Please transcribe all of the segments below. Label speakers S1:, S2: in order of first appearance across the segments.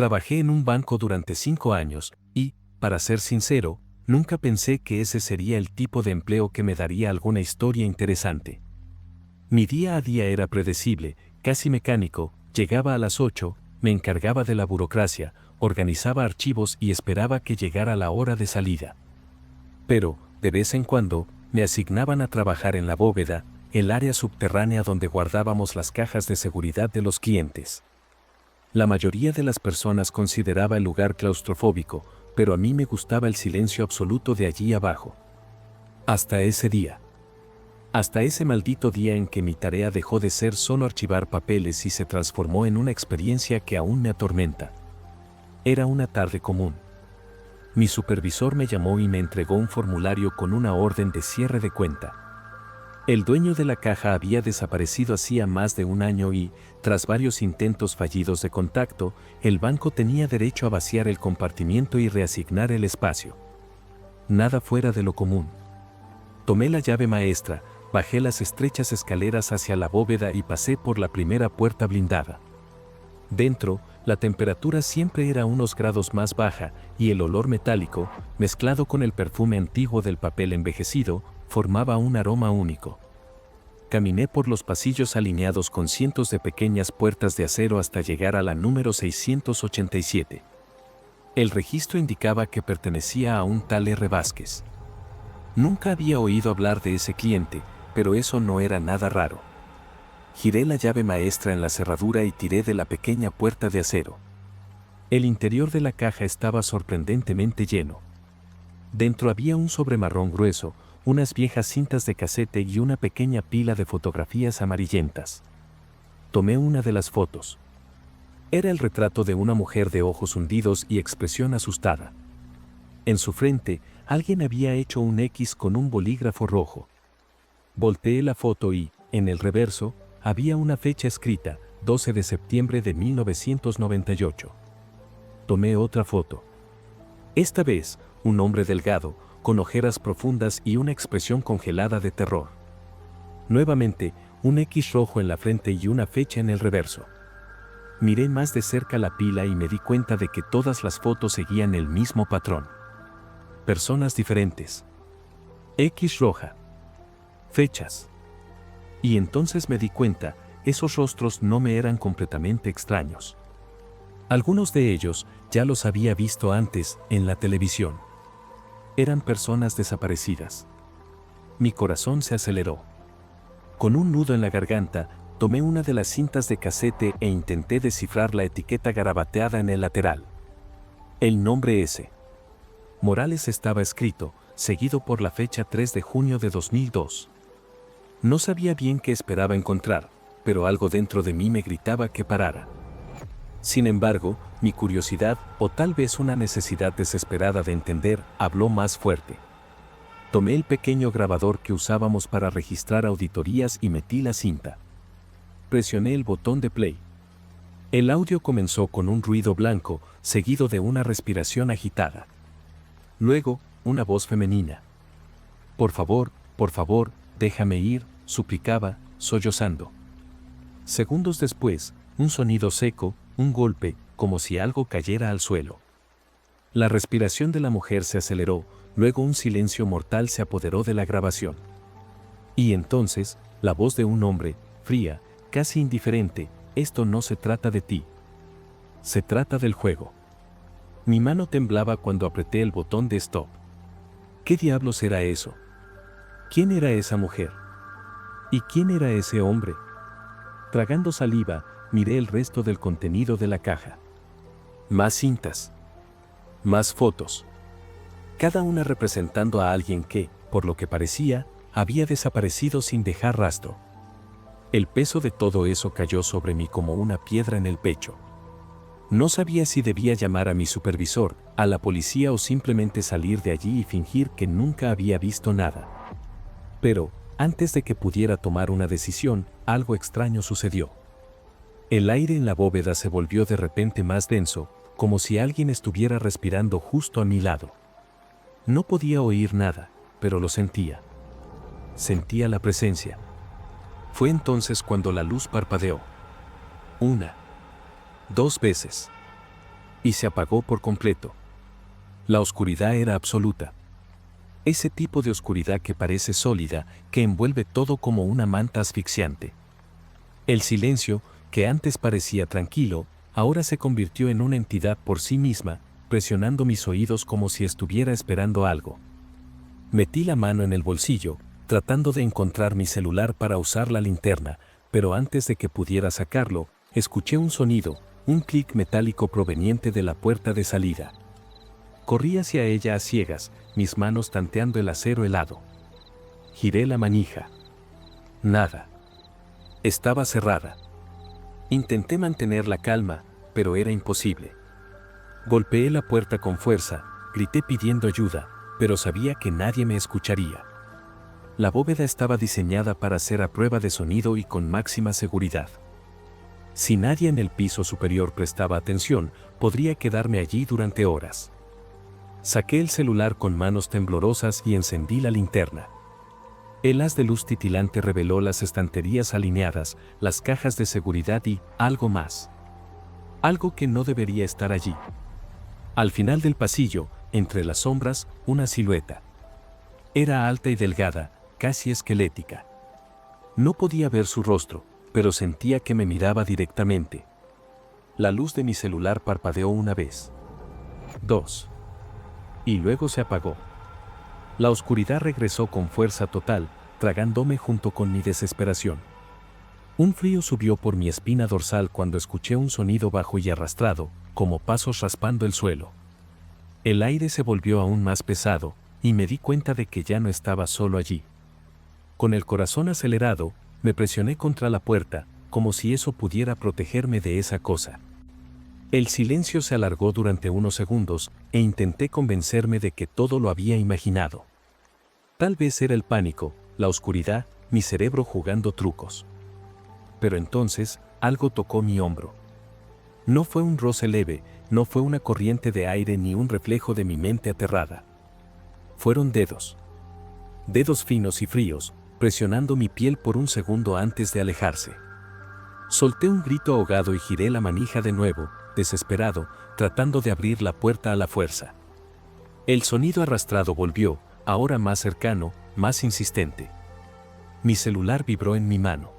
S1: Trabajé en un banco durante 5 años y, para ser sincero, nunca pensé que ese sería el tipo de empleo que me daría alguna historia interesante. Mi día a día era predecible, casi mecánico, llegaba a las 8, me encargaba de la burocracia, organizaba archivos y esperaba que llegara la hora de salida. Pero, de vez en cuando, me asignaban a trabajar en la bóveda, el área subterránea donde guardábamos las cajas de seguridad de los clientes. La mayoría de las personas consideraba el lugar claustrofóbico, pero a mí me gustaba el silencio absoluto de allí abajo. Hasta ese día. Hasta ese maldito día en que mi tarea dejó de ser solo archivar papeles y se transformó en una experiencia que aún me atormenta. Era una tarde común. Mi supervisor me llamó y me entregó un formulario con una orden de cierre de cuenta. El dueño de la caja había desaparecido hacía más de un año y, tras varios intentos fallidos de contacto, el banco tenía derecho a vaciar el compartimiento y reasignar el espacio. Nada fuera de lo común. Tomé la llave maestra, bajé las estrechas escaleras hacia la bóveda y pasé por la primera puerta blindada. Dentro, la temperatura siempre era unos grados más baja y el olor metálico, mezclado con el perfume antiguo del papel envejecido, formaba un aroma único. Caminé por los pasillos alineados con cientos de pequeñas puertas de acero hasta llegar a la número 687. El registro indicaba que pertenecía a un tal R. Vázquez. Nunca había oído hablar de ese cliente, pero eso no era nada raro. Giré la llave maestra en la cerradura y tiré de la pequeña puerta de acero. El interior de la caja estaba sorprendentemente lleno. Dentro había un sobre marrón grueso, unas viejas cintas de casete y una pequeña pila de fotografías amarillentas. Tomé una de las fotos. Era el retrato de una mujer de ojos hundidos y expresión asustada. En su frente, alguien había hecho un X con un bolígrafo rojo. Volteé la foto y, en el reverso, había una fecha escrita, 12 de septiembre de 1998. Tomé otra foto. Esta vez, un hombre delgado, con ojeras profundas y una expresión congelada de terror. Nuevamente, un X rojo en la frente y una fecha en el reverso. Miré más de cerca la pila y me di cuenta de que todas las fotos seguían el mismo patrón. Personas diferentes. X roja. Fechas. Y entonces me di cuenta, esos rostros no me eran completamente extraños. Algunos de ellos ya los había visto antes en la televisión. Eran personas desaparecidas. Mi corazón se aceleró. Con un nudo en la garganta, tomé una de las cintas de casete e intenté descifrar la etiqueta garabateada en el lateral. El nombre S. Morales estaba escrito, seguido por la fecha 3 de junio de 2002. No sabía bien qué esperaba encontrar, pero algo dentro de mí me gritaba que parara. Sin embargo, mi curiosidad, o tal vez una necesidad desesperada de entender, habló más fuerte. Tomé el pequeño grabador que usábamos para registrar auditorías y metí la cinta. Presioné el botón de play. El audio comenzó con un ruido blanco, seguido de una respiración agitada. Luego, una voz femenina. Por favor, déjame ir, suplicaba, sollozando. Segundos después, un sonido seco, un golpe, como si algo cayera al suelo. La respiración de la mujer se aceleró, luego un silencio mortal se apoderó de la grabación. Y entonces, la voz de un hombre, fría, casi indiferente, esto no se trata de ti. Se trata del juego. Mi mano temblaba cuando apreté el botón de stop. ¿Qué diablos era eso? ¿Quién era esa mujer? ¿Y quién era ese hombre? Tragando saliva, miré el resto del contenido de la caja. Más cintas. Más fotos. Cada una representando a alguien que, por lo que parecía, había desaparecido sin dejar rastro. El peso de todo eso cayó sobre mí como una piedra en el pecho. No sabía si debía llamar a mi supervisor, a la policía o simplemente salir de allí y fingir que nunca había visto nada. Pero, antes de que pudiera tomar una decisión, algo extraño sucedió. El aire en la bóveda se volvió de repente más denso, como si alguien estuviera respirando justo a mi lado. No podía oír nada, pero lo sentía. Sentía la presencia. Fue entonces cuando la luz parpadeó. 1, 2 veces. Y se apagó por completo. La oscuridad era absoluta. Ese tipo de oscuridad que parece sólida, que envuelve todo como una manta asfixiante. El silencio, que antes parecía tranquilo, ahora se convirtió en una entidad por sí misma, presionando mis oídos como si estuviera esperando algo. Metí la mano en el bolsillo, tratando de encontrar mi celular para usar la linterna, pero antes de que pudiera sacarlo, escuché un sonido, un clic metálico proveniente de la puerta de salida. Corrí hacia ella a ciegas, mis manos tanteando el acero helado. Giré la manija. Nada. Estaba cerrada. Intenté mantener la calma, pero era imposible. Golpeé la puerta con fuerza, grité pidiendo ayuda, pero sabía que nadie me escucharía. La bóveda estaba diseñada para ser a prueba de sonido y con máxima seguridad. Si nadie en el piso superior prestaba atención, podría quedarme allí durante horas. Saqué el celular con manos temblorosas y encendí la linterna. El haz de luz titilante reveló las estanterías alineadas, las cajas de seguridad y algo más. Algo que no debería estar allí. Al final del pasillo, entre las sombras, una silueta. Era alta y delgada, casi esquelética. No podía ver su rostro, pero sentía que me miraba directamente. La luz de mi celular parpadeó una vez. 2. Y luego se apagó. La oscuridad regresó con fuerza total, tragándome junto con mi desesperación. Un frío subió por mi espina dorsal cuando escuché un sonido bajo y arrastrado, como pasos raspando el suelo. El aire se volvió aún más pesado, y me di cuenta de que ya no estaba solo allí. Con el corazón acelerado, me presioné contra la puerta, como si eso pudiera protegerme de esa cosa. El silencio se alargó durante unos segundos, e intenté convencerme de que todo lo había imaginado. Tal vez era el pánico, la oscuridad, mi cerebro jugando trucos. Pero entonces, algo tocó mi hombro. No fue un roce leve, no fue una corriente de aire ni un reflejo de mi mente aterrada. Fueron dedos. Dedos finos y fríos, presionando mi piel por un segundo antes de alejarse. Solté un grito ahogado y giré la manija de nuevo, desesperado, tratando de abrir la puerta a la fuerza. El sonido arrastrado volvió, ahora más cercano, más insistente. Mi celular vibró en mi mano.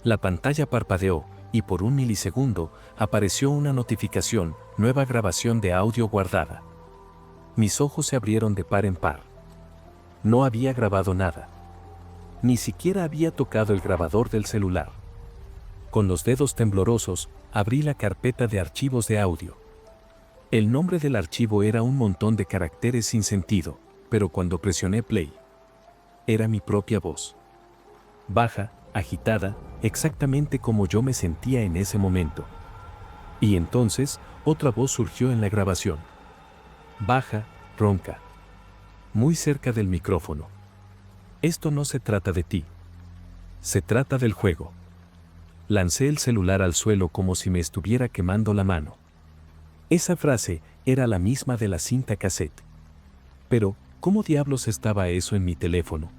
S1: La pantalla parpadeó, y por un milisegundo, apareció una notificación, nueva grabación de audio guardada. Mis ojos se abrieron de par en par. No había grabado nada. Ni siquiera había tocado el grabador del celular. Con los dedos temblorosos, abrí la carpeta de archivos de audio. El nombre del archivo era un montón de caracteres sin sentido, pero cuando presioné play, era mi propia voz. Baja, agitada, exactamente como yo me sentía en ese momento. Y entonces, otra voz surgió en la grabación. Baja, ronca. Muy cerca del micrófono. Esto no se trata de ti. Se trata del juego. Lancé el celular al suelo como si me estuviera quemando la mano. Esa frase era la misma de la cinta cassette. Pero, ¿cómo diablos estaba eso en mi teléfono?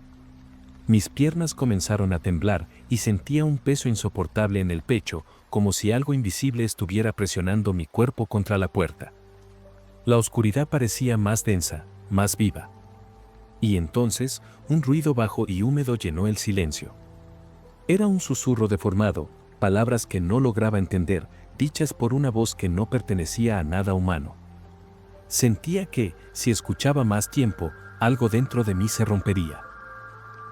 S1: Mis piernas comenzaron a temblar y sentía un peso insoportable en el pecho, como si algo invisible estuviera presionando mi cuerpo contra la puerta. La oscuridad parecía más densa, más viva. Y entonces, un ruido bajo y húmedo llenó el silencio. Era un susurro deformado, palabras que no lograba entender, dichas por una voz que no pertenecía a nada humano. Sentía que, si escuchaba más tiempo, algo dentro de mí se rompería.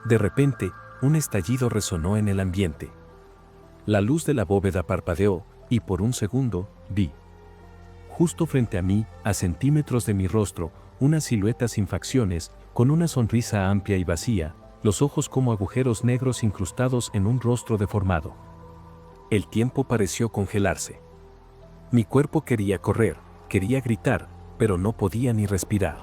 S1: De repente, un estallido resonó en el ambiente. La luz de la bóveda parpadeó, y por un segundo, vi. Justo frente a mí, a centímetros de mi rostro, una silueta sin facciones, con una sonrisa amplia y vacía, los ojos como agujeros negros incrustados en un rostro deformado. El tiempo pareció congelarse. Mi cuerpo quería correr, quería gritar, pero no podía ni respirar.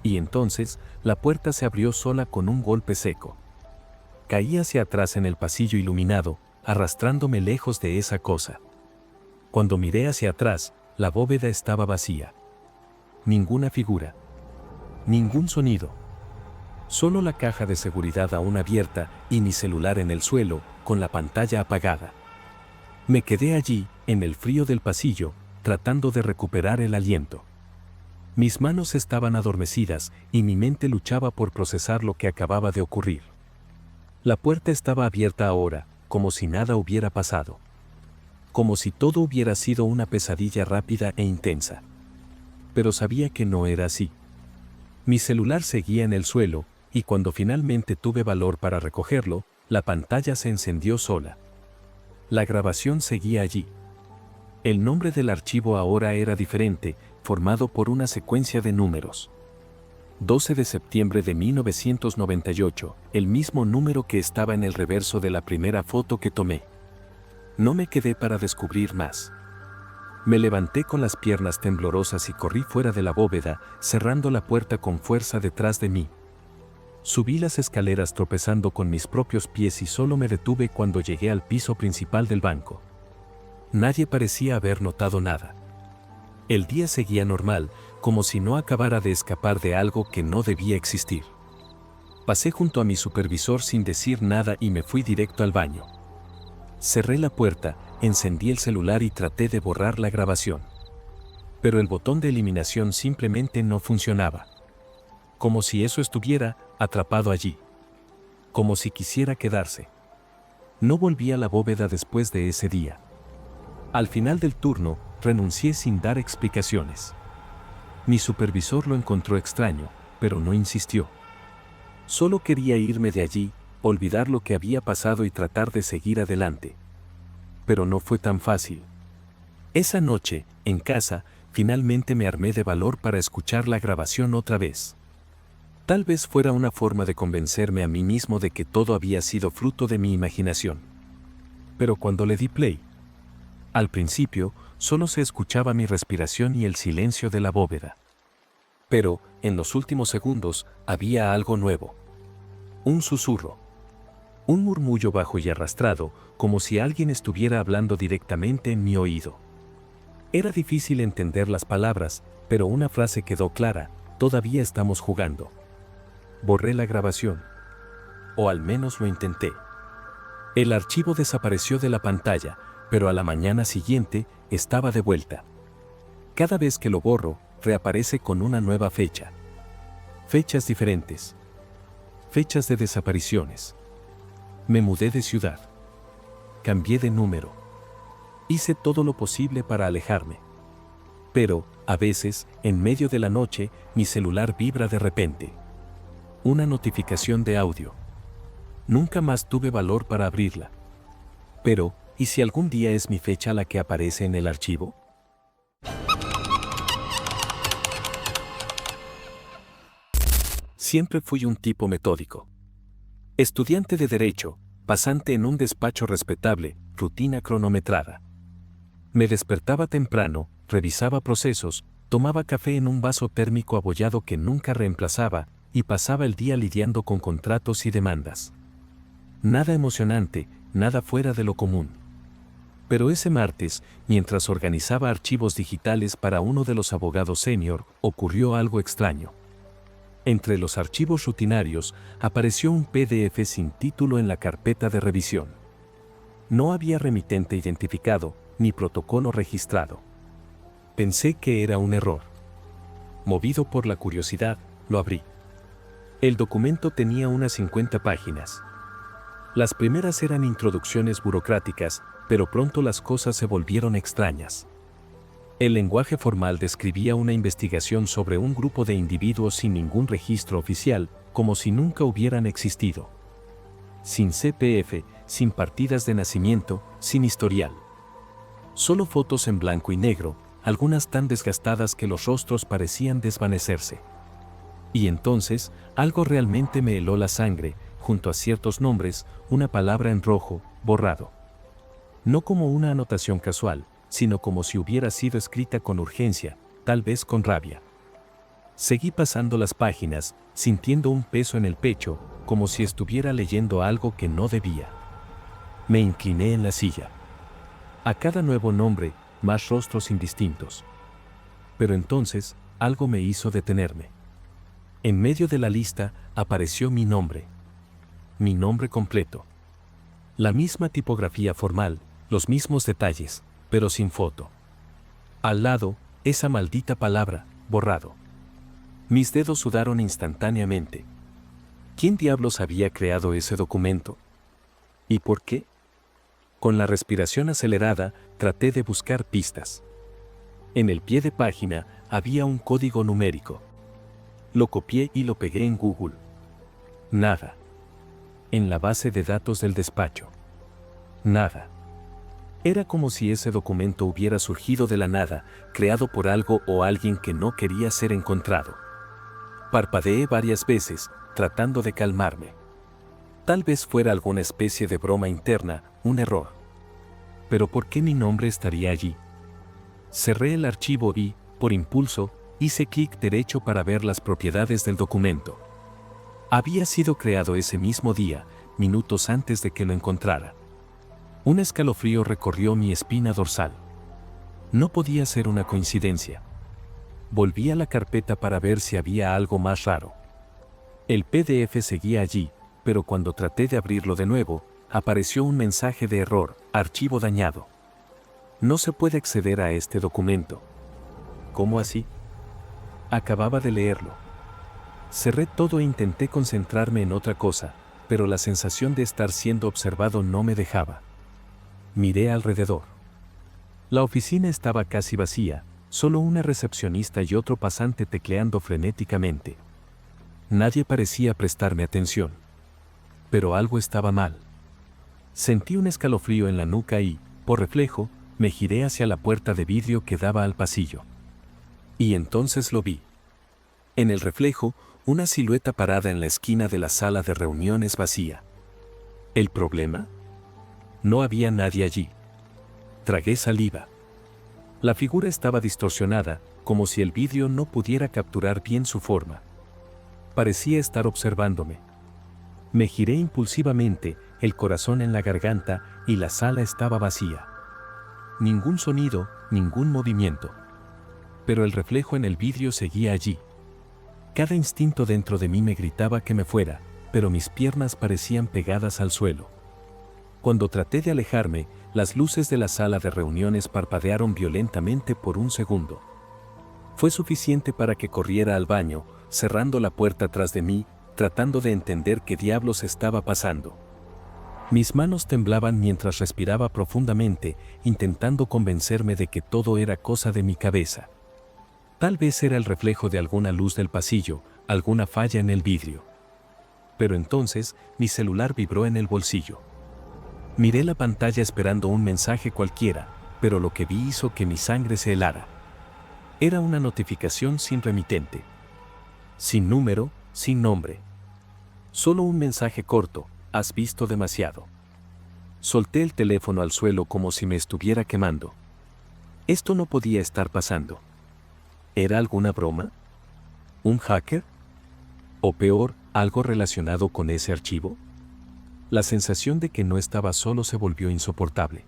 S1: Y entonces, la puerta se abrió sola con un golpe seco. Caí hacia atrás en el pasillo iluminado, arrastrándome lejos de esa cosa. Cuando miré hacia atrás, la bóveda estaba vacía. Ninguna figura. Ningún sonido. Solo la caja de seguridad aún abierta y mi celular en el suelo, con la pantalla apagada. Me quedé allí, en el frío del pasillo, tratando de recuperar el aliento. Mis manos estaban adormecidas y mi mente luchaba por procesar lo que acababa de ocurrir. La puerta estaba abierta ahora, como si nada hubiera pasado. Como si todo hubiera sido una pesadilla rápida e intensa. Pero sabía que no era así. Mi celular seguía en el suelo, y cuando finalmente tuve valor para recogerlo, la pantalla se encendió sola. La grabación seguía allí. El nombre del archivo ahora era diferente, formado por una secuencia de números. 12 de septiembre de 1998, el mismo número que estaba en el reverso de la primera foto que tomé. No me quedé para descubrir más. Me levanté con las piernas temblorosas y corrí fuera de la bóveda, cerrando la puerta con fuerza detrás de mí. Subí las escaleras tropezando con mis propios pies y solo me detuve cuando llegué al piso principal del banco. Nadie parecía haber notado nada. El día seguía normal, como si no acabara de escapar de algo que no debía existir. Pasé junto a mi supervisor sin decir nada y me fui directo al baño. Cerré la puerta, encendí el celular y traté de borrar la grabación. Pero el botón de eliminación simplemente no funcionaba. Como si eso estuviera atrapado allí. Como si quisiera quedarse. No volví a la bóveda después de ese día. Al final del turno, renuncié sin dar explicaciones. Mi supervisor lo encontró extraño, pero no insistió. Solo quería irme de allí, olvidar lo que había pasado y tratar de seguir adelante. Pero no fue tan fácil. Esa noche, en casa, finalmente me armé de valor para escuchar la grabación otra vez. Tal vez fuera una forma de convencerme a mí mismo de que todo había sido fruto de mi imaginación. Pero cuando le di play, al principio, solo se escuchaba mi respiración y el silencio de la bóveda. Pero, en los últimos segundos, había algo nuevo. Un susurro. Un murmullo bajo y arrastrado, como si alguien estuviera hablando directamente en mi oído. Era difícil entender las palabras, pero una frase quedó clara: todavía estamos jugando. Borré la grabación. O al menos lo intenté. El archivo desapareció de la pantalla, pero a la mañana siguiente estaba de vuelta. Cada vez que lo borro, reaparece con una nueva fecha. Fechas diferentes. Fechas de desapariciones. Me mudé de ciudad. Cambié de número. Hice todo lo posible para alejarme. Pero, a veces, en medio de la noche, mi celular vibra de repente. Una notificación de audio. Nunca más tuve valor para abrirla. Pero, ¿y si algún día es mi fecha la que aparece en el archivo? Siempre fui un tipo metódico. Estudiante de Derecho, pasante en un despacho respetable, rutina cronometrada. Me despertaba temprano, revisaba procesos, tomaba café en un vaso térmico abollado que nunca reemplazaba, y pasaba el día lidiando con contratos y demandas. Nada emocionante, nada fuera de lo común. Pero ese martes, mientras organizaba archivos digitales para uno de los abogados senior, ocurrió algo extraño. Entre los archivos rutinarios, apareció un PDF sin título en la carpeta de revisión. No había remitente identificado, ni protocolo registrado. Pensé que era un error. Movido por la curiosidad, lo abrí. El documento tenía unas 50 páginas. Las primeras eran introducciones burocráticas, pero pronto las cosas se volvieron extrañas. El lenguaje formal describía una investigación sobre un grupo de individuos sin ningún registro oficial, como si nunca hubieran existido. Sin CPF, sin partidas de nacimiento, sin historial. Solo fotos en blanco y negro, algunas tan desgastadas que los rostros parecían desvanecerse. Y entonces, algo realmente me heló la sangre, junto a ciertos nombres, una palabra en rojo, borrado. No como una anotación casual, sino como si hubiera sido escrita con urgencia, tal vez con rabia. Seguí pasando las páginas, sintiendo un peso en el pecho, como si estuviera leyendo algo que no debía. Me incliné en la silla. A cada nuevo nombre, más rostros indistintos. Pero entonces, algo me hizo detenerme. En medio de la lista, apareció mi nombre. Mi nombre completo. La misma tipografía formal, los mismos detalles, pero sin foto. Al lado, esa maldita palabra, borrado. Mis dedos sudaron instantáneamente. ¿Quién diablos había creado ese documento? ¿Y por qué? Con la respiración acelerada, traté de buscar pistas. En el pie de página había un código numérico. Lo copié y lo pegué en Google. Nada. En la base de datos del despacho. Nada. Era como si ese documento hubiera surgido de la nada, creado por algo o alguien que no quería ser encontrado. Parpadeé varias veces, tratando de calmarme. Tal vez fuera alguna especie de broma interna, un error. Pero ¿por qué mi nombre estaría allí? Cerré el archivo y, por impulso, hice clic derecho para ver las propiedades del documento. Había sido creado ese mismo día, minutos antes de que lo encontrara. Un escalofrío recorrió mi espina dorsal. No podía ser una coincidencia. Volví a la carpeta para ver si había algo más raro. El PDF seguía allí, pero cuando traté de abrirlo de nuevo, apareció un mensaje de error, archivo dañado. No se puede acceder a este documento. ¿Cómo así? Acababa de leerlo. Cerré todo e intenté concentrarme en otra cosa, pero la sensación de estar siendo observado no me dejaba. Miré alrededor. La oficina estaba casi vacía, solo una recepcionista y otro pasante tecleando frenéticamente. Nadie parecía prestarme atención. Pero algo estaba mal. Sentí un escalofrío en la nuca y, por reflejo, me giré hacia la puerta de vidrio que daba al pasillo. Y entonces lo vi. En el reflejo, una silueta parada en la esquina de la sala de reuniones vacía. ¿El problema? No había nadie allí. Tragué saliva. La figura estaba distorsionada, como si el vidrio no pudiera capturar bien su forma. Parecía estar observándome. Me giré impulsivamente, el corazón en la garganta, y la sala estaba vacía. Ningún sonido, ningún movimiento. Pero el reflejo en el vidrio seguía allí. Cada instinto dentro de mí me gritaba que me fuera, pero mis piernas parecían pegadas al suelo. Cuando traté de alejarme, las luces de la sala de reuniones parpadearon violentamente por un segundo. Fue suficiente para que corriera al baño, cerrando la puerta tras de mí, tratando de entender qué diablos estaba pasando. Mis manos temblaban mientras respiraba profundamente, intentando convencerme de que todo era cosa de mi cabeza. Tal vez era el reflejo de alguna luz del pasillo, alguna falla en el vidrio. Pero entonces, mi celular vibró en el bolsillo. Miré la pantalla esperando un mensaje cualquiera, pero lo que vi hizo que mi sangre se helara. Era una notificación sin remitente. Sin número, sin nombre. Solo un mensaje corto: has visto demasiado. Solté el teléfono al suelo como si me estuviera quemando. Esto no podía estar pasando. ¿Era alguna broma? ¿Un hacker? ¿O peor, algo relacionado con ese archivo? La sensación de que no estaba solo se volvió insoportable.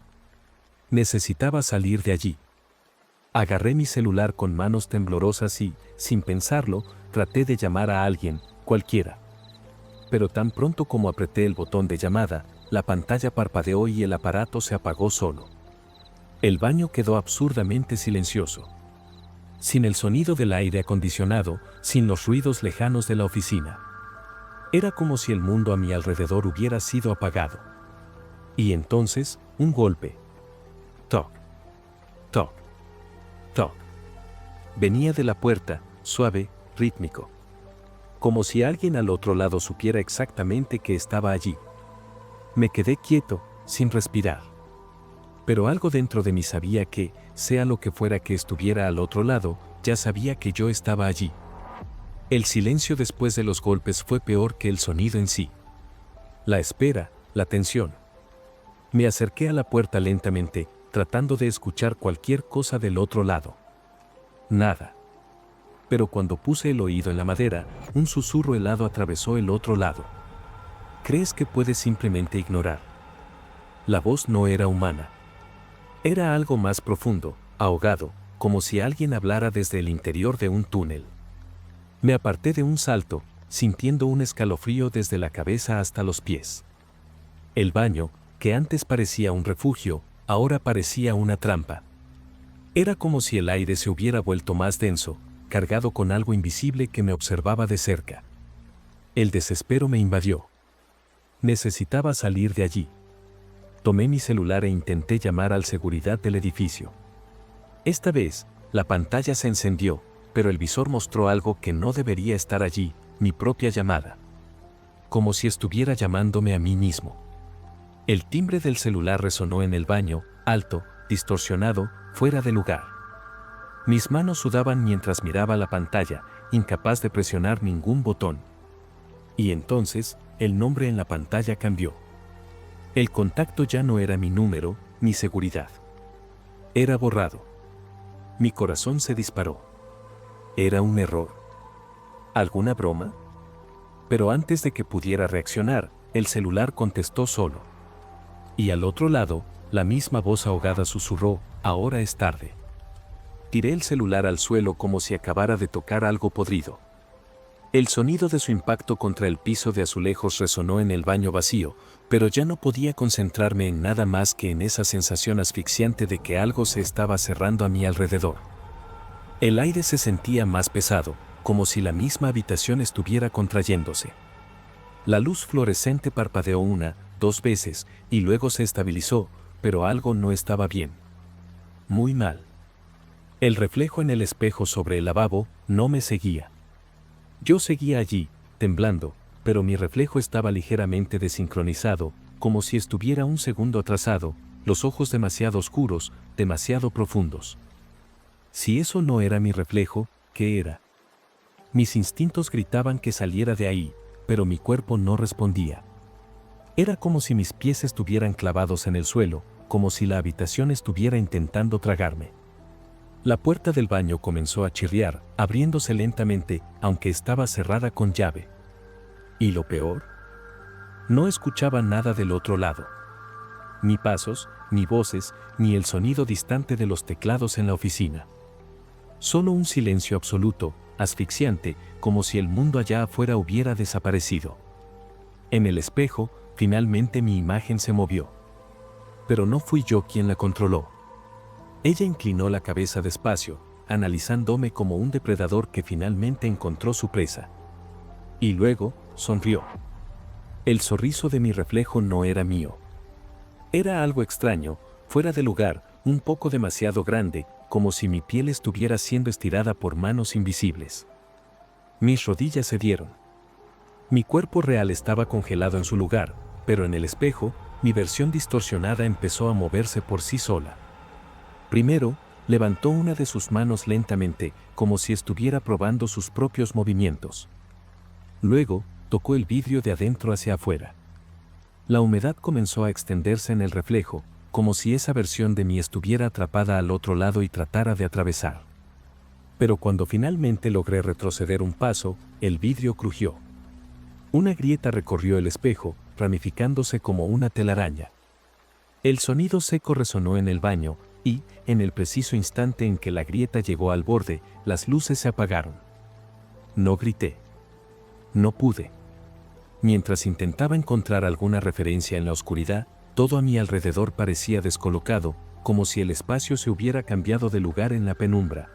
S1: Necesitaba salir de allí. Agarré mi celular con manos temblorosas y, sin pensarlo, traté de llamar a alguien, cualquiera. Pero tan pronto como apreté el botón de llamada, la pantalla parpadeó y el aparato se apagó solo. El baño quedó absurdamente silencioso. Sin el sonido del aire acondicionado, sin los ruidos lejanos de la oficina. Era como si el mundo a mi alrededor hubiera sido apagado. Y entonces, un golpe. Toc, toc, toc. Venía de la puerta, suave, rítmico. Como si alguien al otro lado supiera exactamente que estaba allí. Me quedé quieto, sin respirar. Pero algo dentro de mí sabía que, sea lo que fuera que estuviera al otro lado, ya sabía que yo estaba allí. El silencio después de los golpes fue peor que el sonido en sí. La espera, la tensión. Me acerqué a la puerta lentamente, tratando de escuchar cualquier cosa del otro lado. Nada. Pero cuando puse el oído en la madera, un susurro helado atravesó el otro lado. ¿Crees que puedes simplemente ignorar? La voz no era humana. Era algo más profundo, ahogado, como si alguien hablara desde el interior de un túnel. Me aparté de un salto, sintiendo un escalofrío desde la cabeza hasta los pies. El baño, que antes parecía un refugio, ahora parecía una trampa. Era como si el aire se hubiera vuelto más denso, cargado con algo invisible que me observaba de cerca. El desespero me invadió. Necesitaba salir de allí. Tomé mi celular e intenté llamar al seguridad del edificio. Esta vez, la pantalla se encendió, pero el visor mostró algo que no debería estar allí, mi propia llamada. Como si estuviera llamándome a mí mismo. El timbre del celular resonó en el baño, alto, distorsionado, fuera de lugar. Mis manos sudaban mientras miraba la pantalla, incapaz de presionar ningún botón. Y entonces, el nombre en la pantalla cambió. El contacto ya no era mi número, ni seguridad. Era borrado. Mi corazón se disparó. Era un error. ¿Alguna broma? Pero antes de que pudiera reaccionar, el celular contestó solo. Y al otro lado, la misma voz ahogada susurró, ahora es tarde. Tiré el celular al suelo como si acabara de tocar algo podrido. El sonido de su impacto contra el piso de azulejos resonó en el baño vacío, pero ya no podía concentrarme en nada más que en esa sensación asfixiante de que algo se estaba cerrando a mi alrededor. El aire se sentía más pesado, como si la misma habitación estuviera contrayéndose. La luz fluorescente parpadeó una, 2 veces, y luego se estabilizó, pero algo no estaba bien. Muy mal. El reflejo en el espejo sobre el lavabo no me seguía. Yo seguía allí, temblando, pero mi reflejo estaba ligeramente desincronizado, como si estuviera un segundo atrasado, los ojos demasiado oscuros, demasiado profundos. Si eso no era mi reflejo, ¿qué era? Mis instintos gritaban que saliera de ahí, pero mi cuerpo no respondía. Era como si mis pies estuvieran clavados en el suelo, como si la habitación estuviera intentando tragarme. La puerta del baño comenzó a chirriar, abriéndose lentamente, aunque estaba cerrada con llave. ¿Y lo peor? No escuchaba nada del otro lado. Ni pasos, ni voces, ni el sonido distante de los teclados en la oficina. Solo un silencio absoluto, asfixiante, como si el mundo allá afuera hubiera desaparecido. En el espejo, finalmente mi imagen se movió. Pero no fui yo quien la controló. Ella inclinó la cabeza despacio, analizándome como un depredador que finalmente encontró su presa. Y luego, sonrió. El sorriso de mi reflejo no era mío. Era algo extraño, fuera de lugar, un poco demasiado grande, como si mi piel estuviera siendo estirada por manos invisibles. Mis rodillas cedieron. Mi cuerpo real estaba congelado en su lugar, pero en el espejo, mi versión distorsionada empezó a moverse por sí sola. Primero, levantó una de sus manos lentamente, como si estuviera probando sus propios movimientos. Luego, tocó el vidrio de adentro hacia afuera. La humedad comenzó a extenderse en el reflejo, como si esa versión de mí estuviera atrapada al otro lado y tratara de atravesar. Pero cuando finalmente logré retroceder un paso, el vidrio crujió. Una grieta recorrió el espejo, ramificándose como una telaraña. El sonido seco resonó en el baño, y, en el preciso instante en que la grieta llegó al borde, las luces se apagaron. No grité. No pude. Mientras intentaba encontrar alguna referencia en la oscuridad, todo a mi alrededor parecía descolocado, como si el espacio se hubiera cambiado de lugar en la penumbra.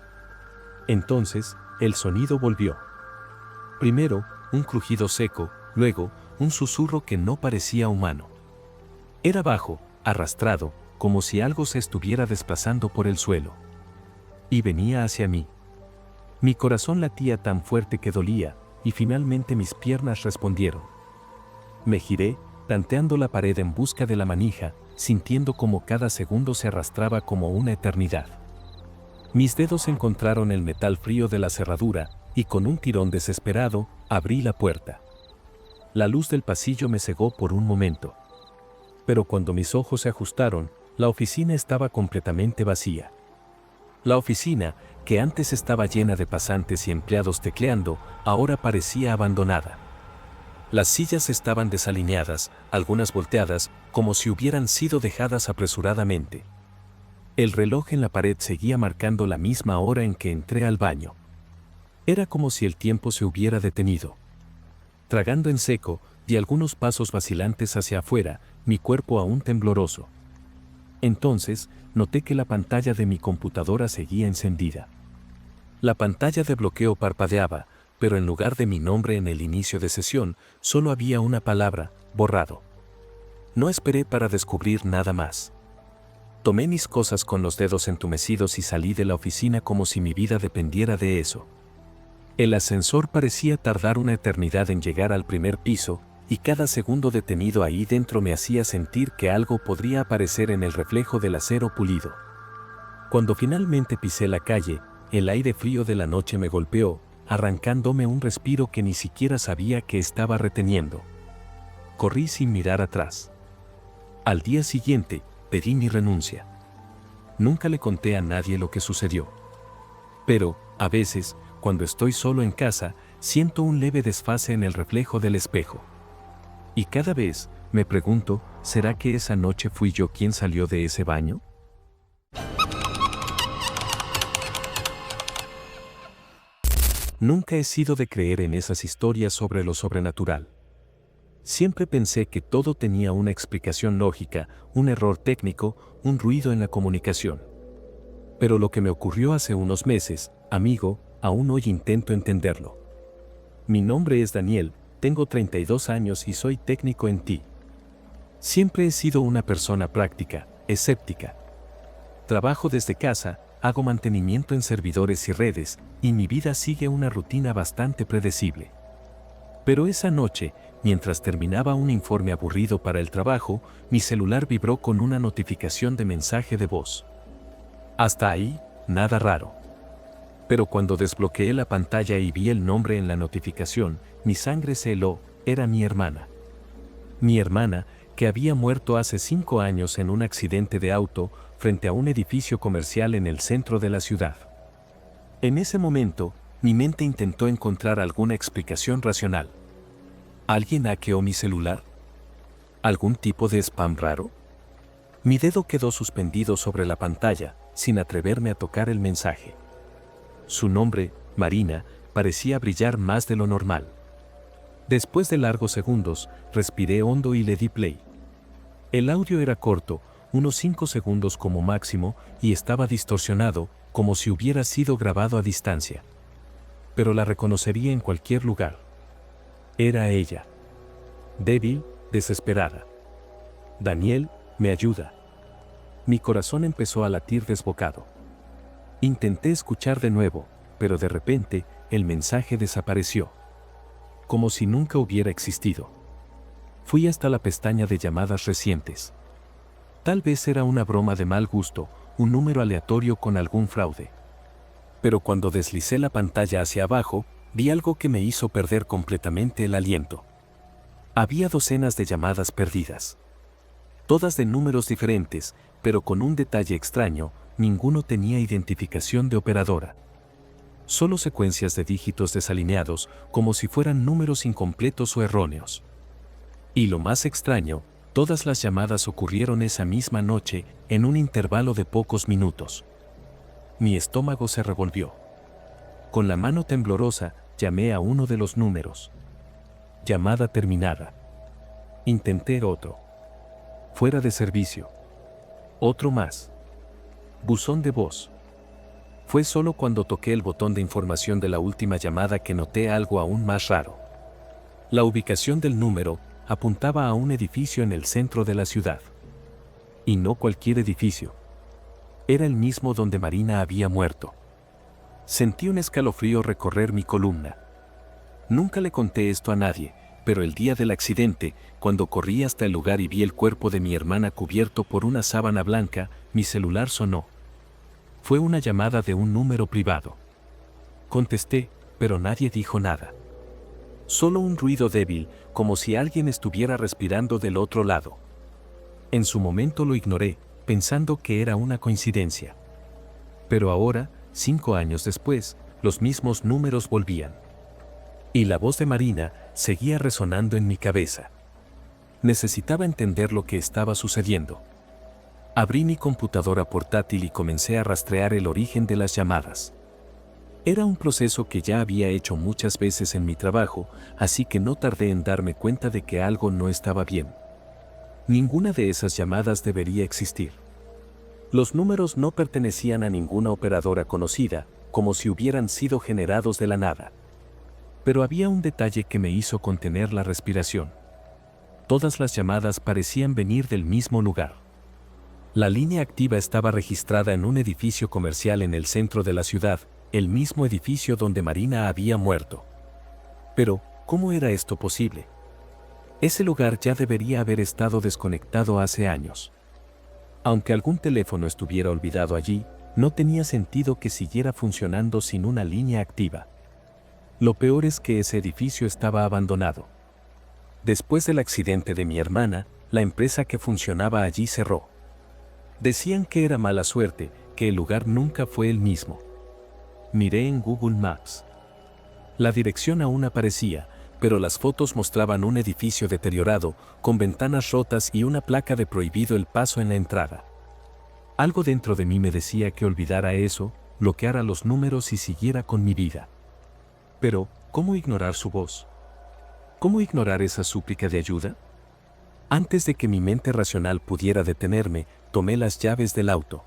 S1: Entonces, el sonido volvió. Primero, un crujido seco, luego, un susurro que no parecía humano. Era bajo, arrastrado, como si algo se estuviera desplazando por el suelo. Y venía hacia mí. Mi corazón latía tan fuerte que dolía, y finalmente mis piernas respondieron. Me giré, tanteando la pared en busca de la manija, sintiendo como cada segundo se arrastraba como una eternidad. Mis dedos encontraron el metal frío de la cerradura, y con un tirón desesperado, abrí la puerta. La luz del pasillo me cegó por un momento. Pero cuando mis ojos se ajustaron, la oficina estaba completamente vacía. La oficina, que antes estaba llena de pasantes y empleados tecleando, ahora parecía abandonada. Las sillas estaban desalineadas, algunas volteadas, como si hubieran sido dejadas apresuradamente. El reloj en la pared seguía marcando la misma hora en que entré al baño. Era como si el tiempo se hubiera detenido. Tragando en seco, di algunos pasos vacilantes hacia afuera, mi cuerpo aún tembloroso. Entonces, noté que la pantalla de mi computadora seguía encendida. La pantalla de bloqueo parpadeaba, pero en lugar de mi nombre en el inicio de sesión, solo había una palabra: borrado. No esperé para descubrir nada más. Tomé mis cosas con los dedos entumecidos y salí de la oficina como si mi vida dependiera de eso. El ascensor parecía tardar una eternidad en llegar al primer piso, y cada segundo detenido ahí dentro me hacía sentir que algo podría aparecer en el reflejo del acero pulido. Cuando finalmente pisé la calle, el aire frío de la noche me golpeó, arrancándome un respiro que ni siquiera sabía que estaba reteniendo. Corrí sin mirar atrás. Al día siguiente, pedí mi renuncia. Nunca le conté a nadie lo que sucedió. Pero, a veces, cuando estoy solo en casa, siento un leve desfase en el reflejo del espejo. Y cada vez, me pregunto, ¿será que esa noche fui yo quien salió de ese baño? Nunca he sido de creer en esas historias sobre lo sobrenatural. Siempre pensé que todo tenía una explicación lógica, un error técnico, un ruido en la comunicación. Pero lo que me ocurrió hace unos meses, amigo, aún hoy intento entenderlo. Mi nombre es Daniel, tengo 32 años y soy técnico en TI. Siempre he sido una persona práctica, escéptica. Trabajo desde casa, hago mantenimiento en servidores y redes, y mi vida sigue una rutina bastante predecible. Pero esa noche, mientras terminaba un informe aburrido para el trabajo, mi celular vibró con una notificación de mensaje de voz. Hasta ahí, nada raro. Pero cuando desbloqueé la pantalla y vi el nombre en la notificación, mi sangre se heló. Era mi hermana. Mi hermana, que había muerto hace 5 años en un accidente de auto frente a un edificio comercial en el centro de la ciudad. En ese momento, mi mente intentó encontrar alguna explicación racional. ¿Alguien hackeó mi celular? ¿Algún tipo de spam raro? Mi dedo quedó suspendido sobre la pantalla, sin atreverme a tocar el mensaje. Su nombre, Marina, parecía brillar más de lo normal. Después de largos segundos, respiré hondo y le di play. El audio era corto, unos 5 segundos como máximo, y estaba distorsionado, como si hubiera sido grabado a distancia. Pero la reconocería en cualquier lugar. Era ella. Débil, desesperada. Daniel, me ayuda. Mi corazón empezó a latir desbocado. Intenté escuchar de nuevo, pero de repente, el mensaje desapareció. Como si nunca hubiera existido. Fui hasta la pestaña de llamadas recientes. Tal vez era una broma de mal gusto, un número aleatorio con algún fraude. Pero cuando deslicé la pantalla hacia abajo, vi algo que me hizo perder completamente el aliento. Había docenas de llamadas perdidas. Todas de números diferentes, pero con un detalle extraño, ninguno tenía identificación de operadora. Solo secuencias de dígitos desalineados, como si fueran números incompletos o erróneos. Y lo más extraño, todas las llamadas ocurrieron esa misma noche, en un intervalo de pocos minutos. Mi estómago se revolvió. Con la mano temblorosa, llamé a uno de los números. Llamada terminada. Intenté otro. Fuera de servicio. Otro más. Buzón de voz. Fue solo cuando toqué el botón de información de la última llamada que noté algo aún más raro. La ubicación del número apuntaba a un edificio en el centro de la ciudad. Y no cualquier edificio. Era el mismo donde Marina había muerto. Sentí un escalofrío recorrer mi columna. Nunca le conté esto a nadie, pero el día del accidente, cuando corrí hasta el lugar y vi el cuerpo de mi hermana cubierto por una sábana blanca, mi celular sonó. Fue una llamada de un número privado. Contesté, pero nadie dijo nada. Solo un ruido débil, como si alguien estuviera respirando del otro lado. En su momento lo ignoré, pensando que era una coincidencia. Pero ahora, 5 años después, los mismos números volvían. Y la voz de Marina seguía resonando en mi cabeza. Necesitaba entender lo que estaba sucediendo. Abrí mi computadora portátil y comencé a rastrear el origen de las llamadas. Era un proceso que ya había hecho muchas veces en mi trabajo, así que no tardé en darme cuenta de que algo no estaba bien. Ninguna de esas llamadas debería existir. Los números no pertenecían a ninguna operadora conocida, como si hubieran sido generados de la nada. Pero había un detalle que me hizo contener la respiración. Todas las llamadas parecían venir del mismo lugar. La línea activa estaba registrada en un edificio comercial en el centro de la ciudad, el mismo edificio donde Marina había muerto. Pero, ¿cómo era esto posible? Ese lugar ya debería haber estado desconectado hace años. Aunque algún teléfono estuviera olvidado allí, no tenía sentido que siguiera funcionando sin una línea activa. Lo peor es que ese edificio estaba abandonado. Después del accidente de mi hermana, la empresa que funcionaba allí cerró. Decían que era mala suerte, que el lugar nunca fue el mismo. Miré en Google Maps. La dirección aún aparecía, pero las fotos mostraban un edificio deteriorado, con ventanas rotas y una placa de prohibido el paso en la entrada. Algo dentro de mí me decía que olvidara eso, bloqueara los números y siguiera con mi vida. Pero, ¿cómo ignorar su voz? ¿Cómo ignorar esa súplica de ayuda? Antes de que mi mente racional pudiera detenerme, tomé las llaves del auto.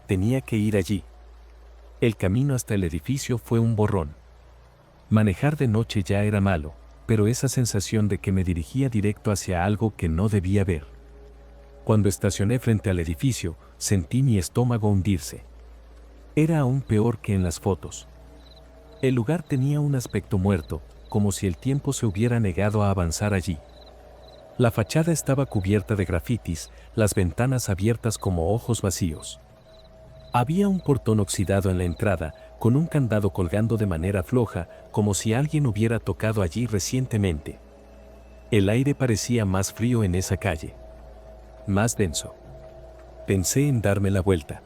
S1: Tenía que ir allí. El camino hasta el edificio fue un borrón. Manejar de noche ya era malo, pero esa sensación de que me dirigía directo hacia algo que no debía ver. Cuando estacioné frente al edificio, sentí mi estómago hundirse. Era aún peor que en las fotos. El lugar tenía un aspecto muerto, como si el tiempo se hubiera negado a avanzar allí. La fachada estaba cubierta de grafitis, las ventanas abiertas como ojos vacíos. Había un portón oxidado en la entrada, con un candado colgando de manera floja, como si alguien hubiera tocado allí recientemente. El aire parecía más frío en esa calle. Más denso. Pensé en darme la vuelta.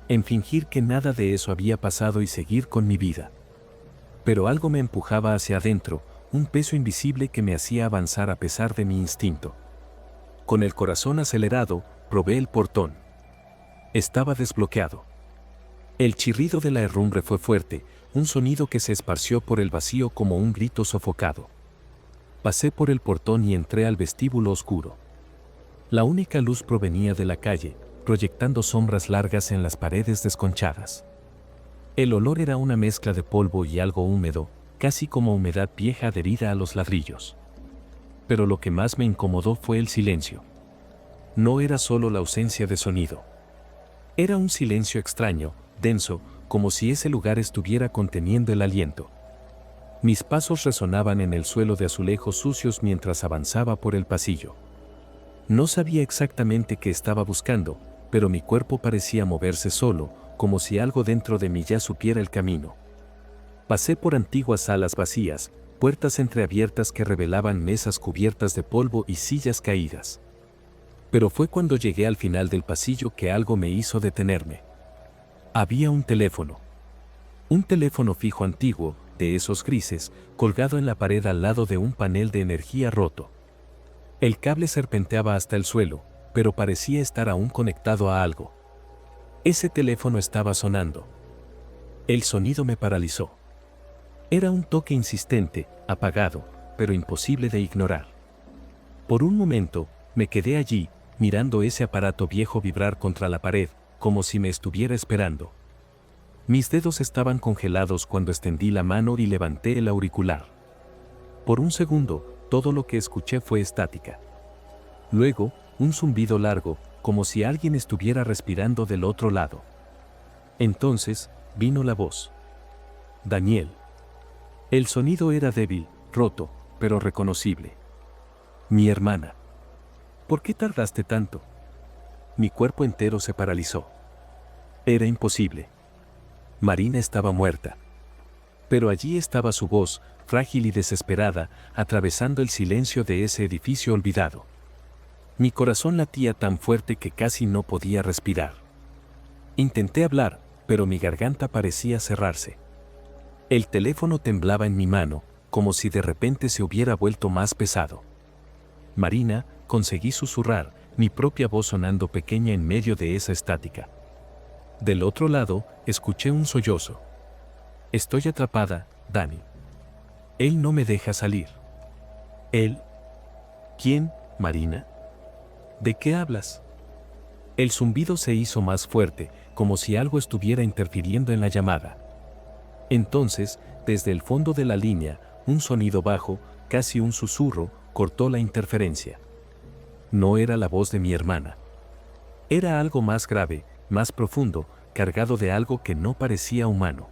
S1: En fingir que nada de eso había pasado y seguir con mi vida. Pero algo me empujaba hacia adentro, un peso invisible que me hacía avanzar a pesar de mi instinto. Con el corazón acelerado, probé el portón. Estaba desbloqueado. El chirrido de la herrumbre fue fuerte, un sonido que se esparció por el vacío como un grito sofocado. Pasé por el portón y entré al vestíbulo oscuro. La única luz provenía de la calle, proyectando sombras largas en las paredes desconchadas. El olor era una mezcla de polvo y algo húmedo, casi como humedad vieja adherida a los ladrillos. Pero lo que más me incomodó fue el silencio. No era solo la ausencia de sonido. Era un silencio extraño, denso, como si ese lugar estuviera conteniendo el aliento. Mis pasos resonaban en el suelo de azulejos sucios mientras avanzaba por el pasillo. No sabía exactamente qué estaba buscando, pero mi cuerpo parecía moverse solo, como si algo dentro de mí ya supiera el camino. Pasé por antiguas salas vacías, puertas entreabiertas que revelaban mesas cubiertas de polvo y sillas caídas. Pero fue cuando llegué al final del pasillo que algo me hizo detenerme. Había un teléfono. Un teléfono fijo antiguo, de esos grises, colgado en la pared al lado de un panel de energía roto. El cable serpenteaba hasta el suelo, pero parecía estar aún conectado a algo. Ese teléfono estaba sonando. El sonido me paralizó. Era un toque insistente, apagado, pero imposible de ignorar. Por un momento, me quedé allí, mirando ese aparato viejo vibrar contra la pared, como si me estuviera esperando. Mis dedos estaban congelados cuando extendí la mano y levanté el auricular. Por un segundo, todo lo que escuché fue estática. Luego, un zumbido largo, como si alguien estuviera respirando del otro lado. Entonces, vino la voz. Daniel. El sonido era débil, roto, pero reconocible. Mi hermana. ¿Por qué tardaste tanto? Mi cuerpo entero se paralizó. Era imposible. Marina estaba muerta. Pero allí estaba su voz, frágil y desesperada, atravesando el silencio de ese edificio olvidado. Mi corazón latía tan fuerte que casi no podía respirar. Intenté hablar, pero mi garganta parecía cerrarse. El teléfono temblaba en mi mano, como si de repente se hubiera vuelto más pesado. Marina, conseguí susurrar, mi propia voz sonando pequeña en medio de esa estática. Del otro lado, escuché un sollozo. Estoy atrapada, Dani. Él no me deja salir. ¿Él? ¿Quién, Marina? ¿De qué hablas? El zumbido se hizo más fuerte, como si algo estuviera interfiriendo en la llamada. Entonces, desde el fondo de la línea, un sonido bajo, casi un susurro, cortó la interferencia. No era la voz de mi hermana. Era algo más grave, más profundo, cargado de algo que no parecía humano.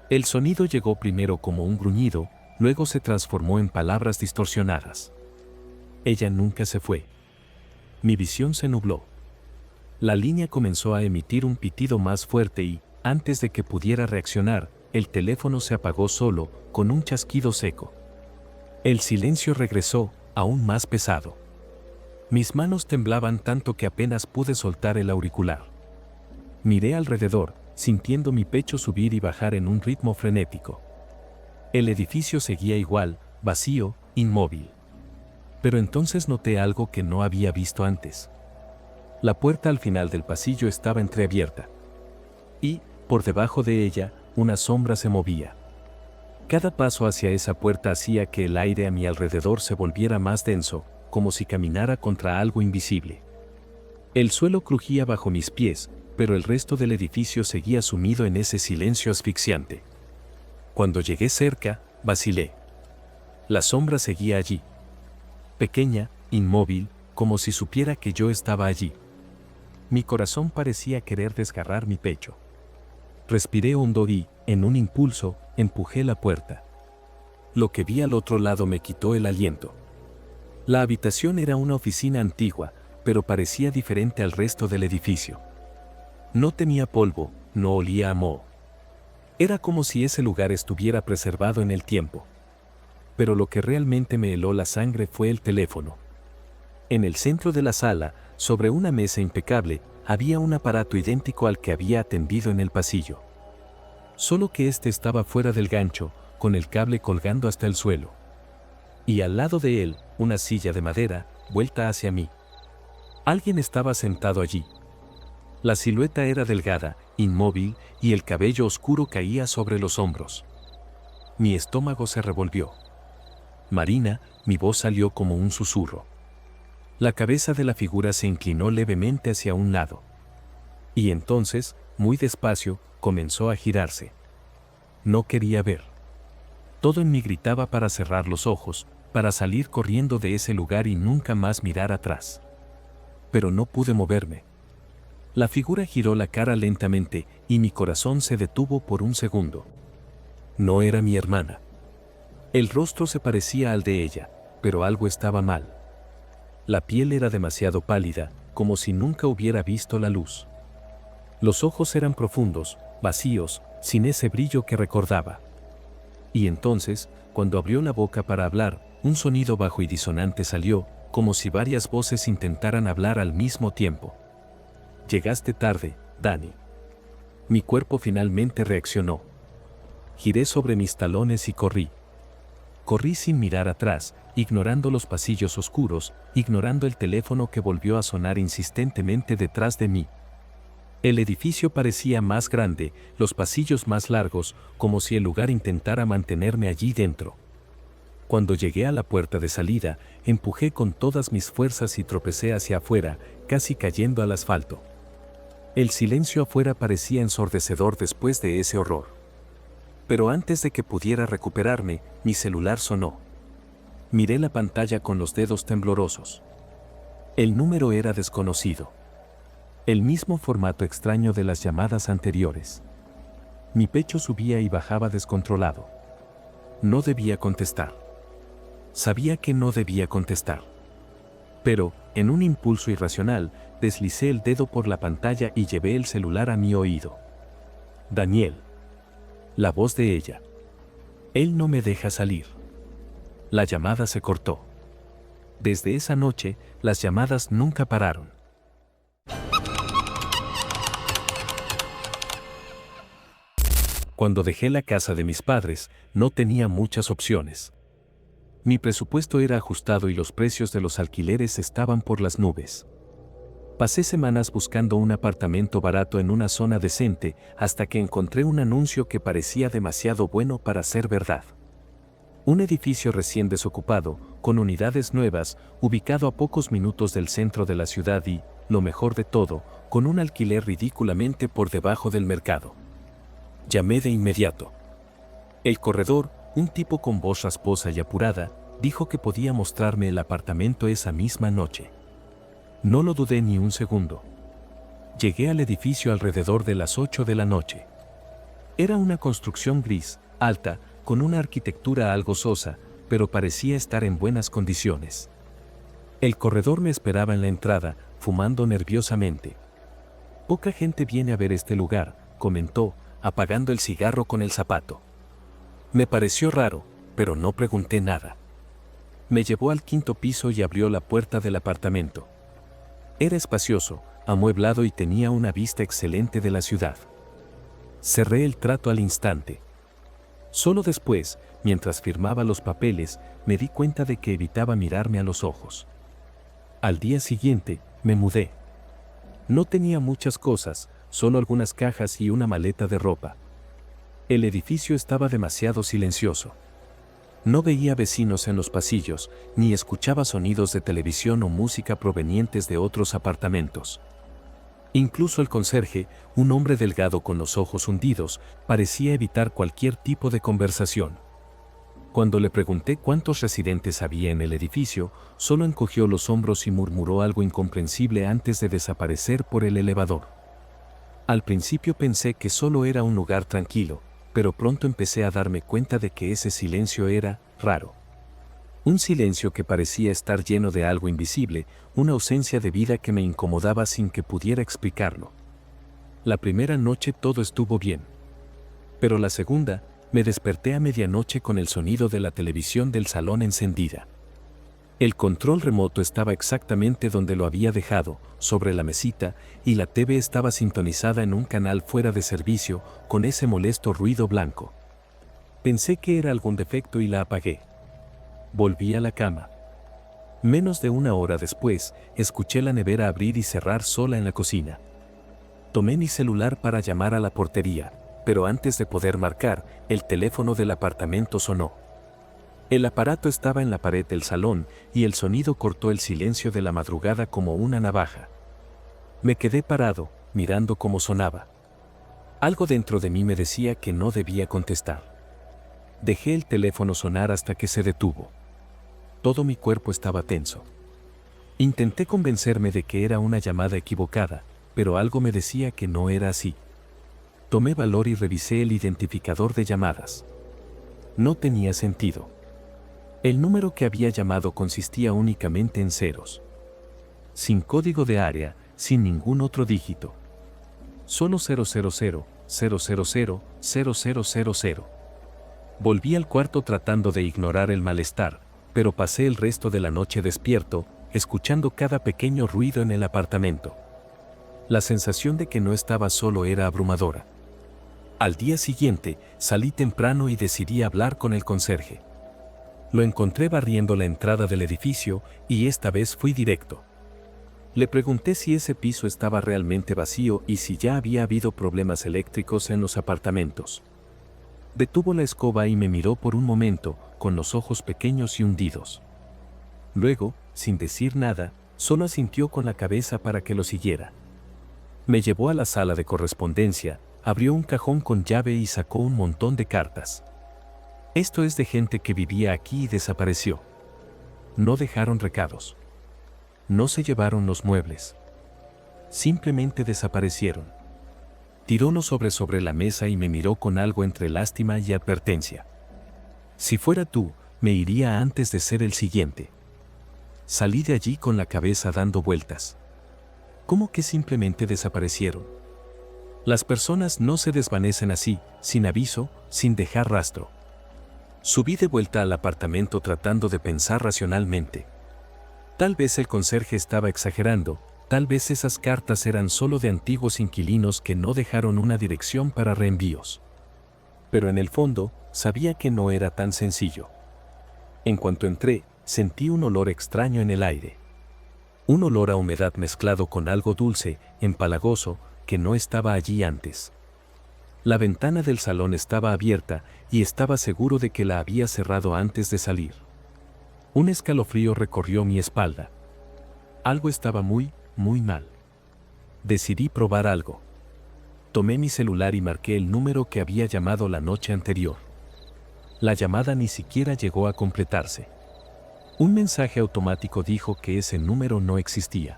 S1: El sonido llegó primero como un gruñido, luego se transformó en palabras distorsionadas. Ella nunca se fue. Mi visión se nubló. La línea comenzó a emitir un pitido más fuerte y, antes de que pudiera reaccionar, el teléfono se apagó solo, con un chasquido seco. El silencio regresó, aún más pesado. Mis manos temblaban tanto que apenas pude soltar el auricular. Miré alrededor, sintiendo mi pecho subir y bajar en un ritmo frenético. El edificio seguía igual, vacío, inmóvil. Pero entonces noté algo que no había visto antes. La puerta al final del pasillo estaba entreabierta. Y, por debajo de ella, una sombra se movía. Cada paso hacia esa puerta hacía que el aire a mi alrededor se volviera más denso, como si caminara contra algo invisible. El suelo crujía bajo mis pies, pero el resto del edificio seguía sumido en ese silencio asfixiante. Cuando llegué cerca, vacilé. La sombra seguía allí. Pequeña, inmóvil, como si supiera que yo estaba allí. Mi corazón parecía querer desgarrar mi pecho. Respiré hondo y, en un impulso, empujé la puerta. Lo que vi al otro lado me quitó el aliento. La habitación era una oficina antigua, pero parecía diferente al resto del edificio. No tenía polvo, no olía a moho. Era como si ese lugar estuviera preservado en el tiempo. Pero lo que realmente me heló la sangre fue el teléfono. En el centro de la sala, sobre una mesa impecable, había un aparato idéntico al que había atendido en el pasillo. Solo que este estaba fuera del gancho, con el cable colgando hasta el suelo. Y al lado de él, una silla de madera, vuelta hacia mí. Alguien estaba sentado allí. La silueta era delgada, inmóvil, y el cabello oscuro caía sobre los hombros. Mi estómago se revolvió. Marina, mi voz salió como un susurro. La cabeza de la figura se inclinó levemente hacia un lado. Y entonces, muy despacio, comenzó a girarse. No quería ver. Todo en mí gritaba para cerrar los ojos, para salir corriendo de ese lugar y nunca más mirar atrás. Pero no pude moverme. La figura giró la cara lentamente y mi corazón se detuvo por un segundo. No era mi hermana. El rostro se parecía al de ella, pero algo estaba mal. La piel era demasiado pálida, como si nunca hubiera visto la luz. Los ojos eran profundos, vacíos, sin ese brillo que recordaba. Y entonces, cuando abrió la boca para hablar, un sonido bajo y disonante salió, como si varias voces intentaran hablar al mismo tiempo. Llegaste tarde, Dani. Mi cuerpo finalmente reaccionó. Giré sobre mis talones y corrí. Corrí sin mirar atrás, ignorando los pasillos oscuros, ignorando el teléfono que volvió a sonar insistentemente detrás de mí. El edificio parecía más grande, los pasillos más largos, como si el lugar intentara mantenerme allí dentro. Cuando llegué a la puerta de salida, empujé con todas mis fuerzas y tropecé hacia afuera, casi cayendo al asfalto. El silencio afuera parecía ensordecedor después de ese horror. Pero antes de que pudiera recuperarme, mi celular sonó. Miré la pantalla con los dedos temblorosos. El número era desconocido. El mismo formato extraño de las llamadas anteriores. Mi pecho subía y bajaba descontrolado. No debía contestar. Sabía que no debía contestar. Pero, en un impulso irracional, deslicé el dedo por la pantalla y llevé el celular a mi oído. Daniel. La voz de ella. Él no me deja salir. La llamada se cortó. Desde esa noche, las llamadas nunca pararon. Cuando dejé la casa de mis padres, no tenía muchas opciones. Mi presupuesto era ajustado y los precios de los alquileres estaban por las nubes. Pasé semanas buscando un apartamento barato en una zona decente hasta que encontré un anuncio que parecía demasiado bueno para ser verdad. Un edificio recién desocupado, con unidades nuevas, ubicado a pocos minutos del centro de la ciudad y, lo mejor de todo, con un alquiler ridículamente por debajo del mercado. Llamé de inmediato. El corredor, un tipo con voz rasposa y apurada, dijo que podía mostrarme el apartamento esa misma noche. No lo dudé ni un segundo. Llegué al edificio alrededor de las 8 de la noche. Era una construcción gris, alta, con una arquitectura algo sosa, pero parecía estar en buenas condiciones. El corredor me esperaba en la entrada, fumando nerviosamente. Poca gente viene a ver este lugar, comentó, apagando el cigarro con el zapato. Me pareció raro, pero no pregunté nada. Me llevó al quinto piso y abrió la puerta del apartamento. Era espacioso, amueblado y tenía una vista excelente de la ciudad. Cerré el trato al instante. Solo después, mientras firmaba los papeles, me di cuenta de que evitaba mirarme a los ojos. Al día siguiente, me mudé. No tenía muchas cosas, solo algunas cajas y una maleta de ropa. El edificio estaba demasiado silencioso. No veía vecinos en los pasillos, ni escuchaba sonidos de televisión o música provenientes de otros apartamentos. Incluso el conserje, un hombre delgado con los ojos hundidos, parecía evitar cualquier tipo de conversación. Cuando le pregunté cuántos residentes había en el edificio, solo encogió los hombros y murmuró algo incomprensible antes de desaparecer por el elevador. Al principio pensé que solo era un lugar tranquilo, pero pronto empecé a darme cuenta de que ese silencio era raro. Un silencio que parecía estar lleno de algo invisible, una ausencia de vida que me incomodaba sin que pudiera explicarlo. La primera noche todo estuvo bien. Pero la segunda, me desperté a medianoche con el sonido de la televisión del salón encendida. El control remoto estaba exactamente donde lo había dejado, sobre la mesita, y la TV estaba sintonizada en un canal fuera de servicio, con ese molesto ruido blanco. Pensé que era algún defecto y la apagué. Volví a la cama. Menos de una hora después, escuché la nevera abrir y cerrar sola en la cocina. Tomé mi celular para llamar a la portería, pero antes de poder marcar, el teléfono del apartamento sonó. El aparato estaba en la pared del salón y el sonido cortó el silencio de la madrugada como una navaja. Me quedé parado, mirando cómo sonaba. Algo dentro de mí me decía que no debía contestar. Dejé el teléfono sonar hasta que se detuvo. Todo mi cuerpo estaba tenso. Intenté convencerme de que era una llamada equivocada, pero algo me decía que no era así. Tomé valor y revisé el identificador de llamadas. No tenía sentido. El número que había llamado consistía únicamente en ceros. Sin código de área, sin ningún otro dígito. Solo 000, 000, 0000. Volví al cuarto tratando de ignorar el malestar, pero pasé el resto de la noche despierto, escuchando cada pequeño ruido en el apartamento. La sensación de que no estaba solo era abrumadora. Al día siguiente, salí temprano y decidí hablar con el conserje. Lo encontré barriendo la entrada del edificio y esta vez fui directo. Le pregunté si ese piso estaba realmente vacío y si ya había habido problemas eléctricos en los apartamentos. Detuvo la escoba y me miró por un momento, con los ojos pequeños y hundidos. Luego, sin decir nada, solo asintió con la cabeza para que lo siguiera. Me llevó a la sala de correspondencia, abrió un cajón con llave y sacó un montón de cartas. Esto es de gente que vivía aquí y desapareció. No dejaron recados. No se llevaron los muebles. Simplemente desaparecieron. Tiró uno sobre la mesa y me miró con algo entre lástima y advertencia. Si fuera tú, me iría antes de ser el siguiente. Salí de allí con la cabeza dando vueltas. ¿Cómo que simplemente desaparecieron? Las personas no se desvanecen así, sin aviso, sin dejar rastro. Subí de vuelta al apartamento tratando de pensar racionalmente. Tal vez el conserje estaba exagerando, tal vez esas cartas eran solo de antiguos inquilinos que no dejaron una dirección para reenvíos. Pero en el fondo, sabía que no era tan sencillo. En cuanto entré, sentí un olor extraño en el aire. Un olor a humedad mezclado con algo dulce, empalagoso, que no estaba allí antes. La ventana del salón estaba abierta y estaba seguro de que la había cerrado antes de salir. Un escalofrío recorrió mi espalda. Algo estaba muy mal. Decidí probar algo. Tomé mi celular y marqué el número que había llamado la noche anterior. La llamada ni siquiera llegó a completarse. Un mensaje automático dijo que ese número no existía.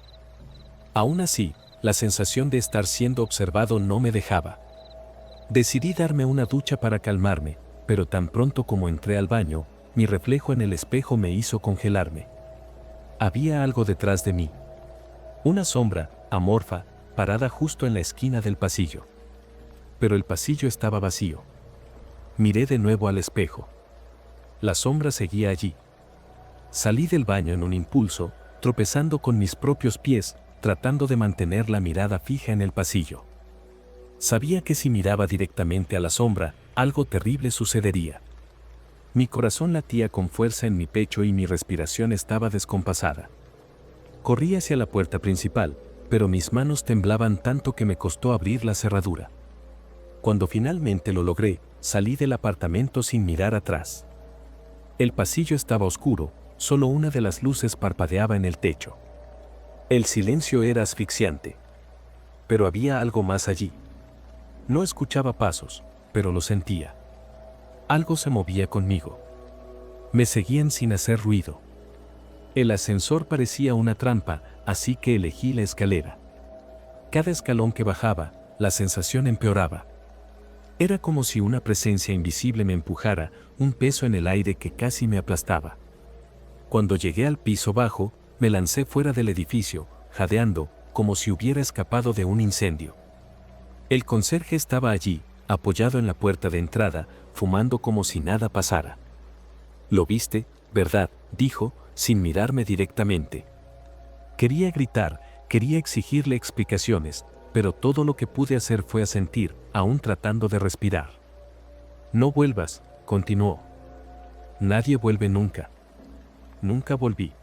S1: Aún así, la sensación de estar siendo observado no me dejaba. Decidí darme una ducha para calmarme, pero tan pronto como entré al baño, mi reflejo en el espejo me hizo congelarme. Había algo detrás de mí. Una sombra, amorfa, parada justo en la esquina del pasillo. Pero el pasillo estaba vacío. Miré de nuevo al espejo. La sombra seguía allí. Salí del baño en un impulso, tropezando con mis propios pies, tratando de mantener la mirada fija en el pasillo. Sabía que si miraba directamente a la sombra, algo terrible sucedería. Mi corazón latía con fuerza en mi pecho y mi respiración estaba descompasada. Corrí hacia la puerta principal, pero mis manos temblaban tanto que me costó abrir la cerradura. Cuando finalmente lo logré, salí del apartamento sin mirar atrás. El pasillo estaba oscuro, solo una de las luces parpadeaba en el techo. El silencio era asfixiante. Pero había algo más allí. No escuchaba pasos, pero lo sentía. Algo se movía conmigo. Me seguían sin hacer ruido. El ascensor parecía una trampa, así que elegí la escalera. Cada escalón que bajaba, la sensación empeoraba. Era como si una presencia invisible me empujara, un peso en el aire que casi me aplastaba. Cuando llegué al piso bajo, me lancé fuera del edificio, jadeando, como si hubiera escapado de un incendio. El conserje estaba allí, apoyado en la puerta de entrada, fumando como si nada pasara. «¿Lo viste, verdad?», dijo, sin mirarme directamente. Quería gritar, quería exigirle explicaciones, pero todo lo que pude hacer fue asentir, aún tratando de respirar. «No vuelvas», continuó. «Nadie vuelve nunca». Nunca volví.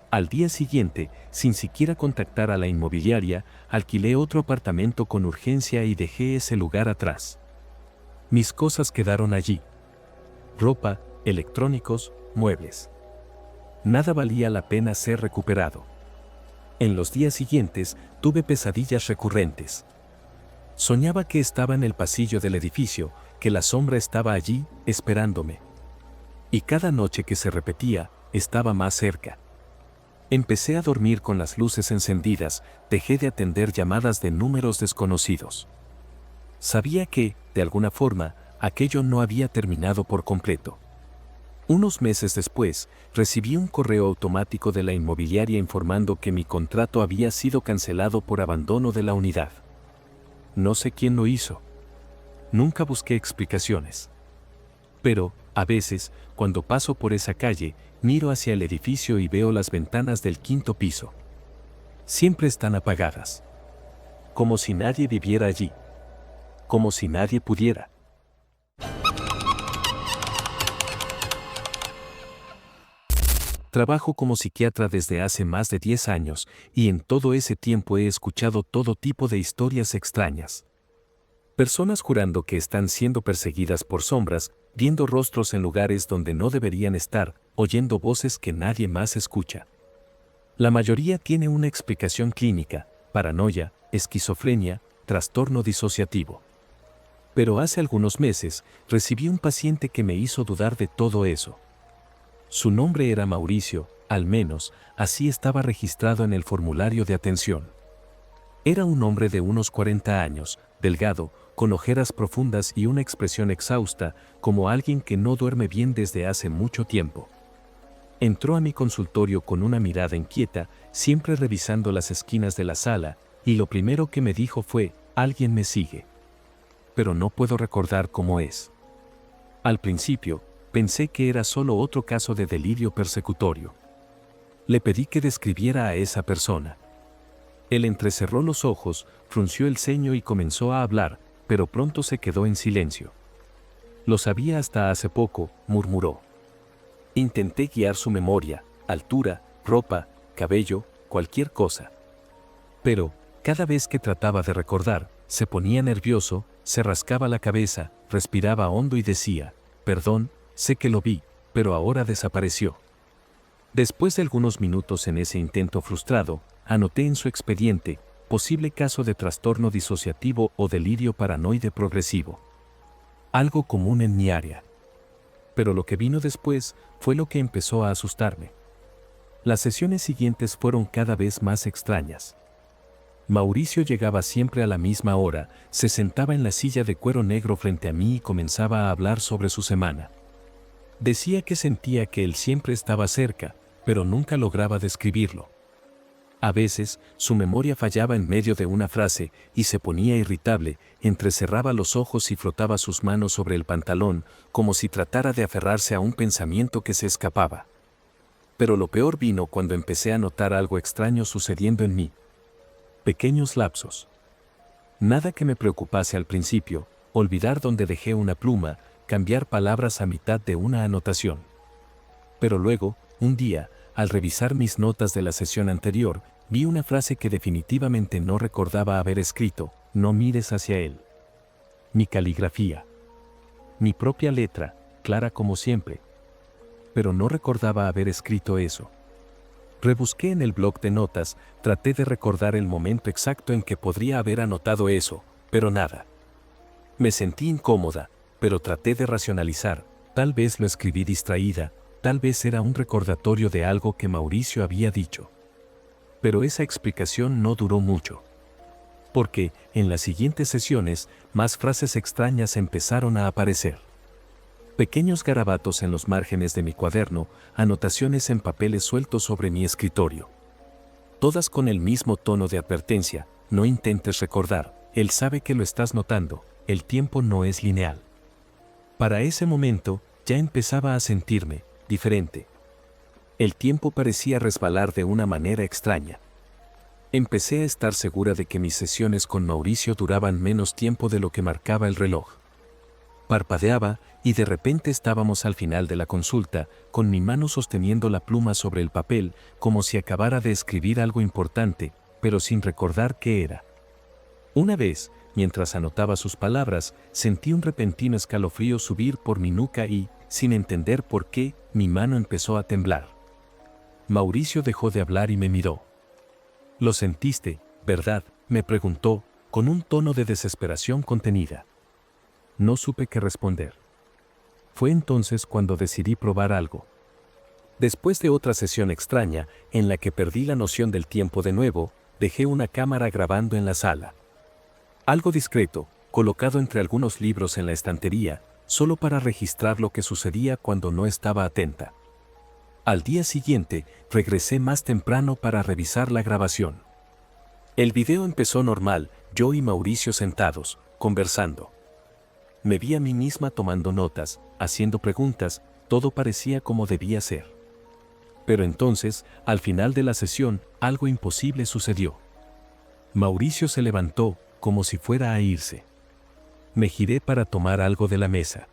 S1: Al día siguiente, sin siquiera contactar a la inmobiliaria, alquilé otro apartamento con urgencia y dejé ese lugar atrás. Mis cosas quedaron allí. Ropa, electrónicos, muebles. Nada valía la pena ser recuperado. En los días siguientes, tuve pesadillas recurrentes. Soñaba que estaba en el pasillo del edificio, que la sombra estaba allí, esperándome. Y cada noche que se repetía, estaba más cerca. Empecé a dormir con las luces encendidas, dejé de atender llamadas de números desconocidos. Sabía que, de alguna forma, aquello no había terminado por completo. Unos meses después, recibí un correo automático de la inmobiliaria informando que mi contrato había sido cancelado por abandono de la unidad. No sé quién lo hizo. Nunca busqué explicaciones. Pero, a veces, cuando paso por esa calle, miro hacia el edificio y veo las ventanas del 5º piso. Siempre están apagadas. Como si nadie viviera allí. Como si nadie pudiera. Trabajo como psiquiatra desde hace más de 10 años y en todo ese tiempo he escuchado todo tipo de historias extrañas. Personas jurando que están siendo perseguidas por sombras, viendo rostros en lugares donde no deberían estar, oyendo voces que nadie más escucha. La mayoría tiene una explicación clínica: paranoia, esquizofrenia, trastorno disociativo. Pero hace algunos meses recibí un paciente que me hizo dudar de todo eso. Su nombre era Mauricio, al menos así estaba registrado en el formulario de atención. Era un hombre de unos 40 años, delgado, con ojeras profundas y una expresión exhausta, como alguien que no duerme bien desde hace mucho tiempo. Entró a mi consultorio con una mirada inquieta, siempre revisando las esquinas de la sala, y lo primero que me dijo fue: «Alguien me sigue». Pero no puedo recordar cómo es. Al principio, pensé que era solo otro caso de delirio persecutorio. Le pedí que describiera a esa persona. Él entrecerró los ojos, frunció el ceño y comenzó a hablar, pero pronto se quedó en silencio. «Lo sabía hasta hace poco», murmuró. Intenté guiar su memoria: altura, ropa, cabello, cualquier cosa. Pero, cada vez que trataba de recordar, se ponía nervioso, se rascaba la cabeza, respiraba hondo y decía: «Perdón, sé que lo vi, pero ahora desapareció». Después de algunos minutos en ese intento frustrado, anoté en su expediente: posible caso de trastorno disociativo o delirio paranoide progresivo. Algo común en mi área. Pero lo que vino después fue lo que empezó a asustarme. Las sesiones siguientes fueron cada vez más extrañas. Mauricio llegaba siempre a la misma hora, se sentaba en la silla de cuero negro frente a mí y comenzaba a hablar sobre su semana. Decía que sentía que él siempre estaba cerca, pero nunca lograba describirlo. A veces, su memoria fallaba en medio de una frase y se ponía irritable, entrecerraba los ojos y frotaba sus manos sobre el pantalón, como si tratara de aferrarse a un pensamiento que se escapaba. Pero lo peor vino cuando empecé a notar algo extraño sucediendo en mí. Pequeños lapsos. Nada que me preocupase al principio, olvidar dónde dejé una pluma, cambiar palabras a mitad de una anotación. Pero luego, un día, al revisar mis notas de la sesión anterior, vi una frase que definitivamente no recordaba haber escrito: no mires hacia él. Mi caligrafía. Mi propia letra, clara como siempre. Pero no recordaba haber escrito eso. Rebusqué en el bloc de notas, traté de recordar el momento exacto en que podría haber anotado eso, pero nada. Me sentí incómoda, pero traté de racionalizar, tal vez lo escribí distraída, tal vez era un recordatorio de algo que Mauricio había dicho. Pero esa explicación no duró mucho. Porque, en las siguientes sesiones, más frases extrañas empezaron a aparecer. Pequeños garabatos en los márgenes de mi cuaderno, anotaciones en papeles sueltos sobre mi escritorio. Todas con el mismo tono de advertencia: no intentes recordar, él sabe que lo estás notando, el tiempo no es lineal. Para ese momento, ya empezaba a sentirme diferente. El tiempo parecía resbalar de una manera extraña. Empecé a estar segura de que mis sesiones con Mauricio duraban menos tiempo de lo que marcaba el reloj. Parpadeaba, y de repente estábamos al final de la consulta, con mi mano sosteniendo la pluma sobre el papel, como si acabara de escribir algo importante, pero sin recordar qué era. Una vez, mientras anotaba sus palabras, sentí un repentino escalofrío subir por mi nuca y, sin entender por qué, mi mano empezó a temblar. Mauricio dejó de hablar y me miró. «¿Lo sentiste, verdad?», me preguntó, con un tono de desesperación contenida. No supe qué responder. Fue entonces cuando decidí probar algo. Después de otra sesión extraña, en la que perdí la noción del tiempo de nuevo, dejé una cámara grabando en la sala. Algo discreto, colocado entre algunos libros en la estantería, solo para registrar lo que sucedía cuando no estaba atenta. Al día siguiente, regresé más temprano para revisar la grabación. El video empezó normal, yo y Mauricio sentados, conversando. Me vi a mí misma tomando notas, haciendo preguntas, todo parecía como debía ser. Pero entonces, al final de la sesión, algo imposible sucedió. Mauricio se levantó, como si fuera a irse. Me giré para tomar algo de la mesa.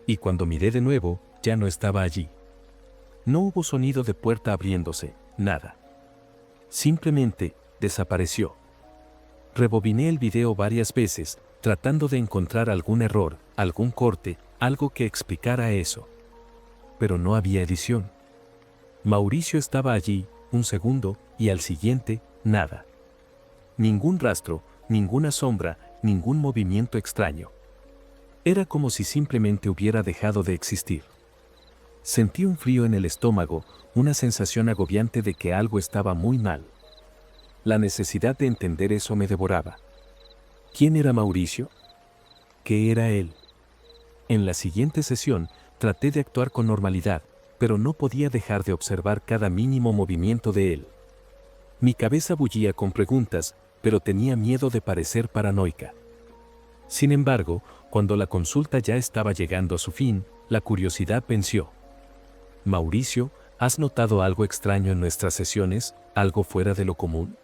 S1: Y cuando miré de nuevo, ya no estaba allí. No hubo sonido de puerta abriéndose, nada. Simplemente, desapareció. Rebobiné el video varias veces, tratando de encontrar algún error, algún corte, algo que explicara eso. Pero no había edición. Mauricio estaba allí, un segundo, y al siguiente, nada. Ningún rastro, ninguna sombra, ningún movimiento extraño. Era como si simplemente hubiera dejado de existir. Sentí un frío en el estómago, una sensación agobiante de que algo estaba muy mal. La necesidad de entender eso me devoraba. ¿Quién era Mauricio? ¿Qué era él? En la siguiente sesión, traté de actuar con normalidad, pero no podía dejar de observar cada mínimo movimiento de él. Mi cabeza bullía con preguntas, pero tenía miedo de parecer paranoica. Sin embargo, cuando la consulta ya estaba llegando a su fin, la curiosidad venció. «Mauricio, ¿has notado algo extraño en nuestras sesiones, algo fuera de lo común?»,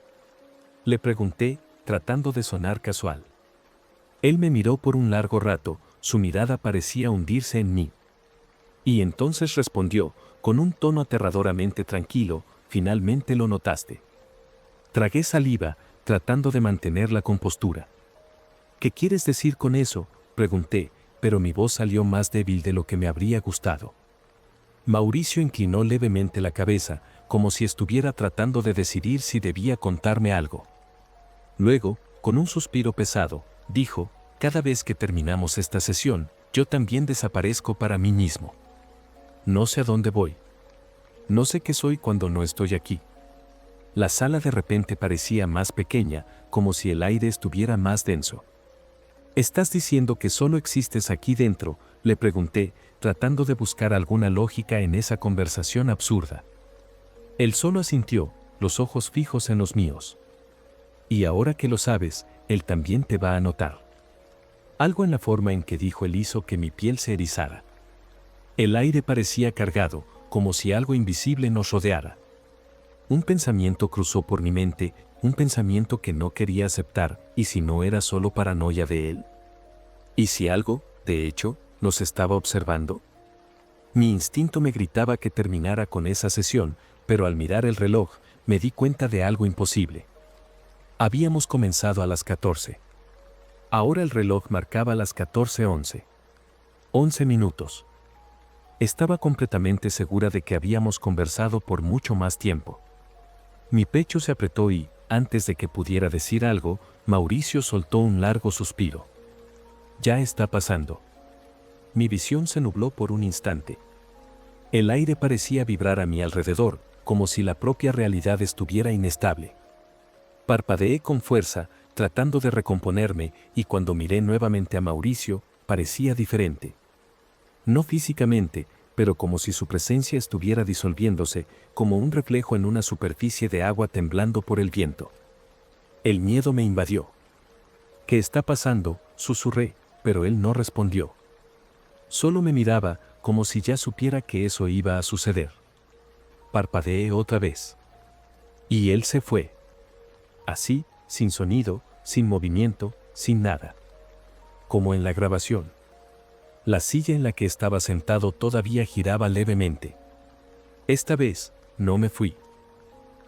S1: le pregunté, tratando de sonar casual. Él me miró por un largo rato, su mirada parecía hundirse en mí. Y entonces respondió, con un tono aterradoramente tranquilo: «Finalmente lo notaste». Tragué saliva, tratando de mantener la compostura. «¿Qué quieres decir con eso?», pregunté, pero mi voz salió más débil de lo que me habría gustado. Mauricio inclinó levemente la cabeza, como si estuviera tratando de decidir si debía contarme algo. Luego, con un suspiro pesado, dijo: cada vez que terminamos esta sesión, yo también desaparezco para mí mismo. No sé a dónde voy. No sé qué soy cuando no estoy aquí. La sala de repente parecía más pequeña, como si el aire estuviera más denso. ¿Estás diciendo que solo existes aquí dentro?, le pregunté, tratando de buscar alguna lógica en esa conversación absurda. Él solo asintió, los ojos fijos en los míos. Y ahora que lo sabes, él también te va a notar. Algo en la forma en que dijo él hizo que mi piel se erizara. El aire parecía cargado, como si algo invisible nos rodeara. Un pensamiento cruzó por mi mente, un pensamiento que no quería aceptar, ¿y si no era solo paranoia de él? ¿Y si algo, de hecho, nos estaba observando? Mi instinto me gritaba que terminara con esa sesión, pero al mirar el reloj, me di cuenta de algo imposible. Habíamos comenzado a las 14. Ahora el reloj marcaba las 14:11. 11 minutos. Estaba completamente segura de que habíamos conversado por mucho más tiempo. Mi pecho se apretó y, antes de que pudiera decir algo, Mauricio soltó un largo suspiro. Ya está pasando. Mi visión se nubló por un instante. El aire parecía vibrar a mi alrededor, como si la propia realidad estuviera inestable. Parpadeé con fuerza, tratando de recomponerme, y cuando miré nuevamente a Mauricio, parecía diferente. No físicamente, pero como si su presencia estuviera disolviéndose, como un reflejo en una superficie de agua temblando por el viento. El miedo me invadió. ¿Qué está pasando?, susurré, pero él no respondió. Solo me miraba, como si ya supiera que eso iba a suceder. Parpadeé otra vez. Y él se fue. Así, sin sonido, sin movimiento, sin nada. Como en la grabación. La silla en la que estaba sentado todavía giraba levemente. Esta vez, no me fui.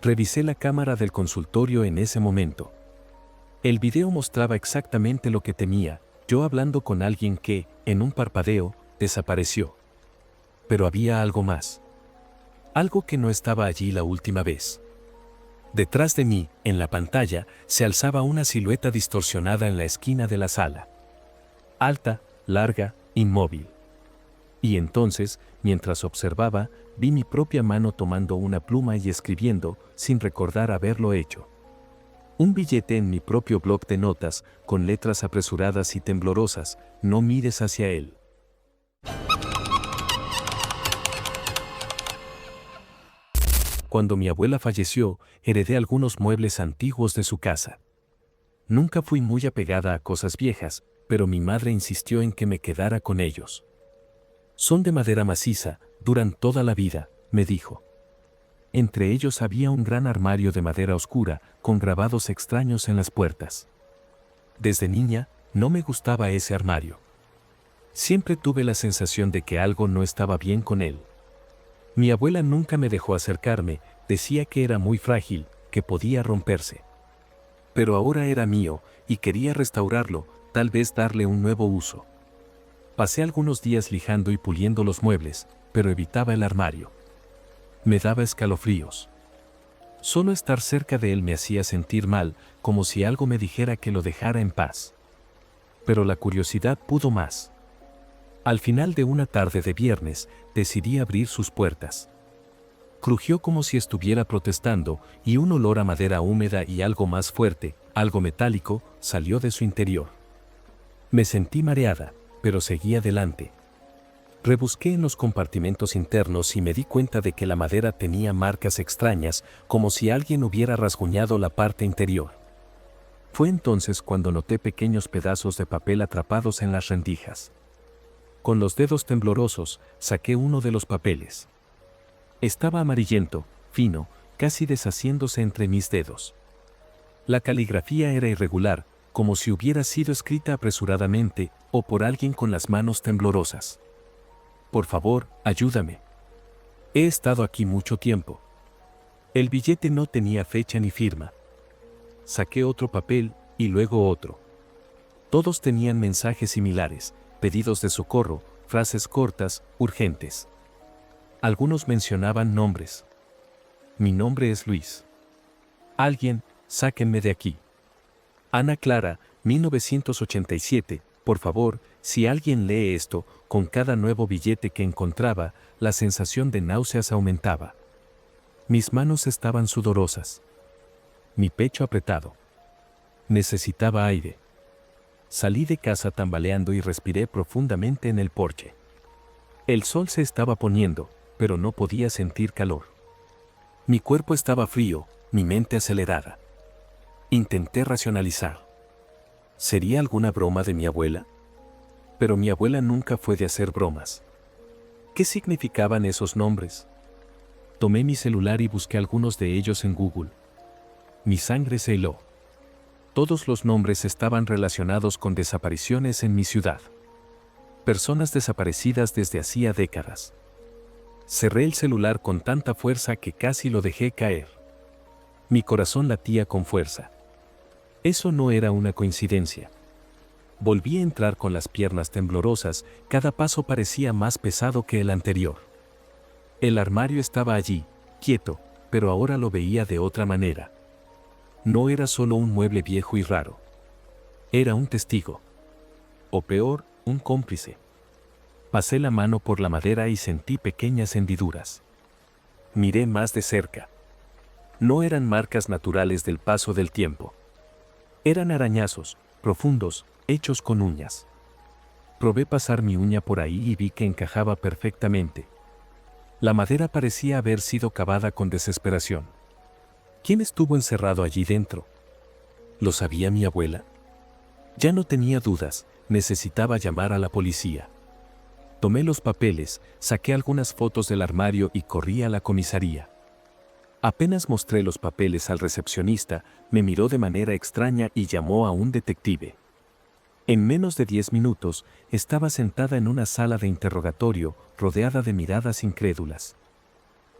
S1: Revisé la cámara del consultorio en ese momento. El video mostraba exactamente lo que temía, yo hablando con alguien que, en un parpadeo, desapareció. Pero había algo más. Algo que no estaba allí la última vez. Detrás de mí, en la pantalla, se alzaba una silueta distorsionada en la esquina de la sala. Alta, larga, inmóvil. Y entonces, mientras observaba, vi mi propia mano tomando una pluma y escribiendo, sin recordar haberlo hecho. Un billete en mi propio bloc de notas, con letras apresuradas y temblorosas: no mires hacia él. Cuando mi abuela falleció, heredé algunos muebles antiguos de su casa. Nunca fui muy apegada a cosas viejas, pero mi madre insistió en que me quedara con ellos. Son de madera maciza, duran toda la vida, me dijo. Entre ellos había un gran armario de madera oscura, con grabados extraños en las puertas. Desde niña, no me gustaba ese armario. Siempre tuve la sensación de que algo no estaba bien con él. Mi abuela nunca me dejó acercarme, decía que era muy frágil, que podía romperse. Pero ahora era mío, y quería restaurarlo, tal vez darle un nuevo uso. Pasé algunos días lijando y puliendo los muebles, pero evitaba el armario. Me daba escalofríos. Solo estar cerca de él me hacía sentir mal, como si algo me dijera que lo dejara en paz. Pero la curiosidad pudo más. Al final de una tarde de viernes, decidí abrir sus puertas. Crujió como si estuviera protestando, y un olor a madera húmeda y algo más fuerte, algo metálico, salió de su interior. Me sentí mareada, pero seguí adelante. Rebusqué en los compartimentos internos y me di cuenta de que la madera tenía marcas extrañas, como si alguien hubiera rasguñado la parte interior. Fue entonces cuando noté pequeños pedazos de papel atrapados en las rendijas. Con los dedos temblorosos, saqué uno de los papeles. Estaba amarillento, fino, casi deshaciéndose entre mis dedos. La caligrafía era irregular, como si hubiera sido escrita apresuradamente o por alguien con las manos temblorosas. Por favor, ayúdame. He estado aquí mucho tiempo. El billete no tenía fecha ni firma. Saqué otro papel y luego otro. Todos tenían mensajes similares, pedidos de socorro, frases cortas, urgentes. Algunos mencionaban nombres. Mi nombre es Luis. Alguien, sáquenme de aquí. Ana Clara, 1987. Por favor, si alguien lee esto, con cada nuevo billete que encontraba, la sensación de náuseas aumentaba. Mis manos estaban sudorosas. Mi pecho apretado. Necesitaba aire. Salí de casa tambaleando y respiré profundamente en el porche. El sol se estaba poniendo, pero no podía sentir calor. Mi cuerpo estaba frío, mi mente acelerada. Intenté racionalizar. ¿Sería alguna broma de mi abuela? Pero mi abuela nunca fue de hacer bromas. ¿Qué significaban esos nombres? Tomé mi celular y busqué algunos de ellos en Google. Mi sangre se heló. Todos los nombres estaban relacionados con desapariciones en mi ciudad. Personas desaparecidas desde hacía décadas. Cerré el celular con tanta fuerza que casi lo dejé caer. Mi corazón latía con fuerza. Eso no era una coincidencia. Volví a entrar con las piernas temblorosas, cada paso parecía más pesado que el anterior. El armario estaba allí, quieto, pero ahora lo veía de otra manera. No era solo un mueble viejo y raro. Era un testigo. O peor, un cómplice. Pasé la mano por la madera y sentí pequeñas hendiduras. Miré más de cerca. No eran marcas naturales del paso del tiempo. Eran arañazos, profundos, hechos con uñas. Probé pasar mi uña por ahí y vi que encajaba perfectamente. La madera parecía haber sido cavada con desesperación. ¿Quién estuvo encerrado allí dentro? ¿Lo sabía mi abuela? Ya no tenía dudas, necesitaba llamar a la policía. Tomé los papeles, saqué algunas fotos del armario y corrí a la comisaría. Apenas mostré los papeles al recepcionista, me miró de manera extraña y llamó a un detective. En menos de 10 minutos, estaba sentada en una sala de interrogatorio, rodeada de miradas incrédulas.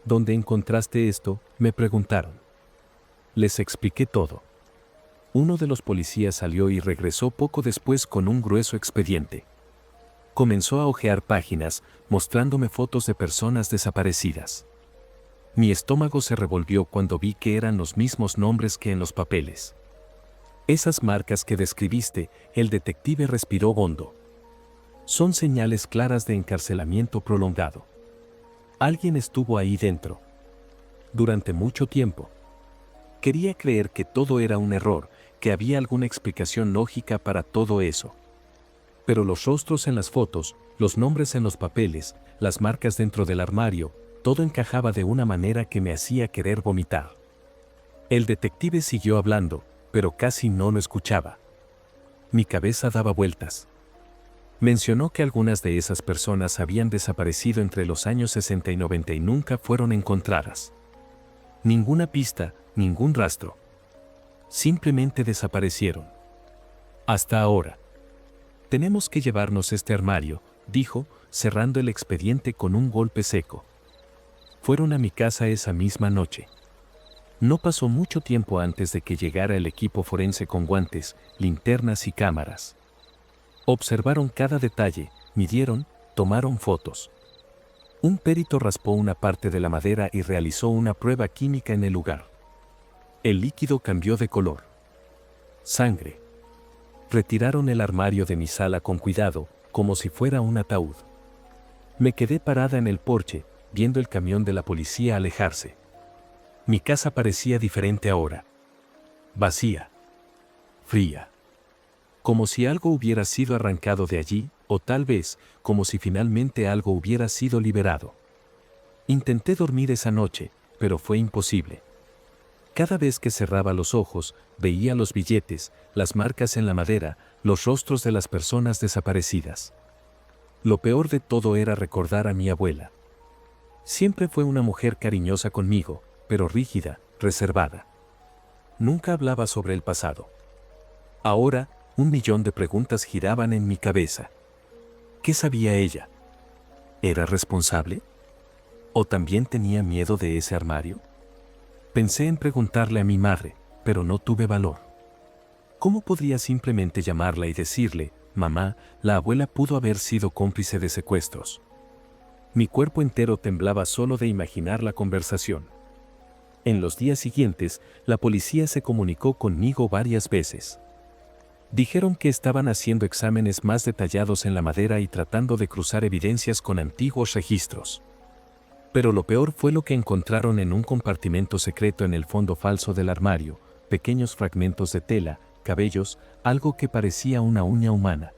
S1: ¿Dónde encontraste esto?, me preguntaron. Les expliqué todo. Uno de los policías salió y regresó poco después con un grueso expediente. Comenzó a hojear páginas, mostrándome fotos de personas desaparecidas. Mi estómago se revolvió cuando vi que eran los mismos nombres que en los papeles. Esas marcas que describiste, el detective respiró hondo. Son señales claras de encarcelamiento prolongado. Alguien estuvo ahí dentro. Durante mucho tiempo. Quería creer que todo era un error, que había alguna explicación lógica para todo eso. Pero los rostros en las fotos, los nombres en los papeles, las marcas dentro del armario, todo encajaba de una manera que me hacía querer vomitar. El detective siguió hablando, pero casi no lo escuchaba. Mi cabeza daba vueltas. Mencionó que algunas de esas personas habían desaparecido entre los años 60 y 90 y nunca fueron encontradas. Ninguna pista, ningún rastro. Simplemente desaparecieron. Hasta ahora. Tenemos que llevarnos este armario, dijo, cerrando el expediente con un golpe seco. Fueron a mi casa esa misma noche. No pasó mucho tiempo antes de que llegara el equipo forense con guantes, linternas y cámaras. Observaron cada detalle, midieron, tomaron fotos. Un perito raspó una parte de la madera y realizó una prueba química en el lugar. El líquido cambió de color. Sangre. Retiraron el armario de mi sala con cuidado, como si fuera un ataúd. Me quedé parada en el porche, viendo el camión de la policía alejarse. Mi casa parecía diferente ahora. Vacía. Fría. Como si algo hubiera sido arrancado de allí, o tal vez, como si finalmente algo hubiera sido liberado. Intenté dormir esa noche, pero fue imposible. Cada vez que cerraba los ojos, veía los billetes, las marcas en la madera, los rostros de las personas desaparecidas. Lo peor de todo era recordar a mi abuela. Siempre fue una mujer cariñosa conmigo, pero rígida, reservada. Nunca hablaba sobre el pasado. Ahora, 1.000.000 de preguntas giraban en mi cabeza. ¿Qué sabía ella? ¿Era responsable? ¿O también tenía miedo de ese armario? Pensé en preguntarle a mi madre, pero no tuve valor. ¿Cómo podría simplemente llamarla y decirle, mamá, la abuela pudo haber sido cómplice de secuestros? Mi cuerpo entero temblaba solo de imaginar la conversación. En los días siguientes, la policía se comunicó conmigo varias veces. Dijeron que estaban haciendo exámenes más detallados en la madera y tratando de cruzar evidencias con antiguos registros. Pero lo peor fue lo que encontraron en un compartimento secreto en el fondo falso del armario: pequeños fragmentos de tela, cabellos, algo que parecía una uña humana.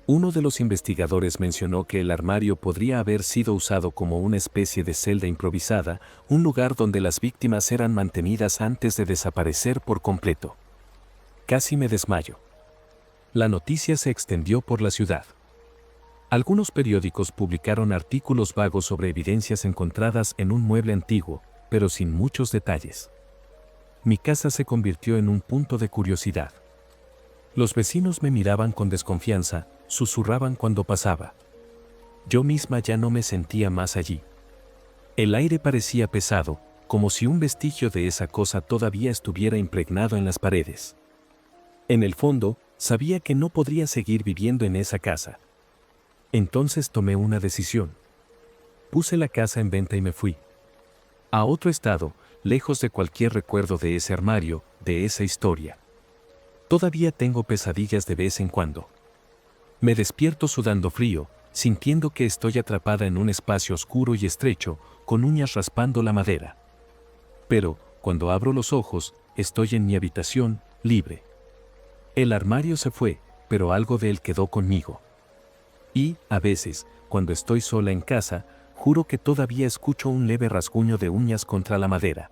S1: Uno de los investigadores mencionó que el armario podría haber sido usado como una especie de celda improvisada, un lugar donde las víctimas eran mantenidas antes de desaparecer por completo. Casi me desmayo. La noticia se extendió por la ciudad. Algunos periódicos publicaron artículos vagos sobre evidencias encontradas en un mueble antiguo, pero sin muchos detalles. Mi casa se convirtió en un punto de curiosidad. Los vecinos me miraban con desconfianza, susurraban cuando pasaba. Yo misma ya no me sentía más allí. El aire parecía pesado, como si un vestigio de esa cosa todavía estuviera impregnado en las paredes. En el fondo, sabía que no podría seguir viviendo en esa casa. Entonces tomé una decisión. Puse la casa en venta y me fui. A otro estado, lejos de cualquier recuerdo de ese armario, de esa historia. Todavía tengo pesadillas de vez en cuando. Me despierto sudando frío, sintiendo que estoy atrapada en un espacio oscuro y estrecho, con uñas raspando la madera. Pero, cuando abro los ojos, estoy en mi habitación, libre. El armario se fue, pero algo de él quedó conmigo. Y, a veces, cuando estoy sola en casa, juro que todavía escucho un leve rasguño de uñas contra la madera.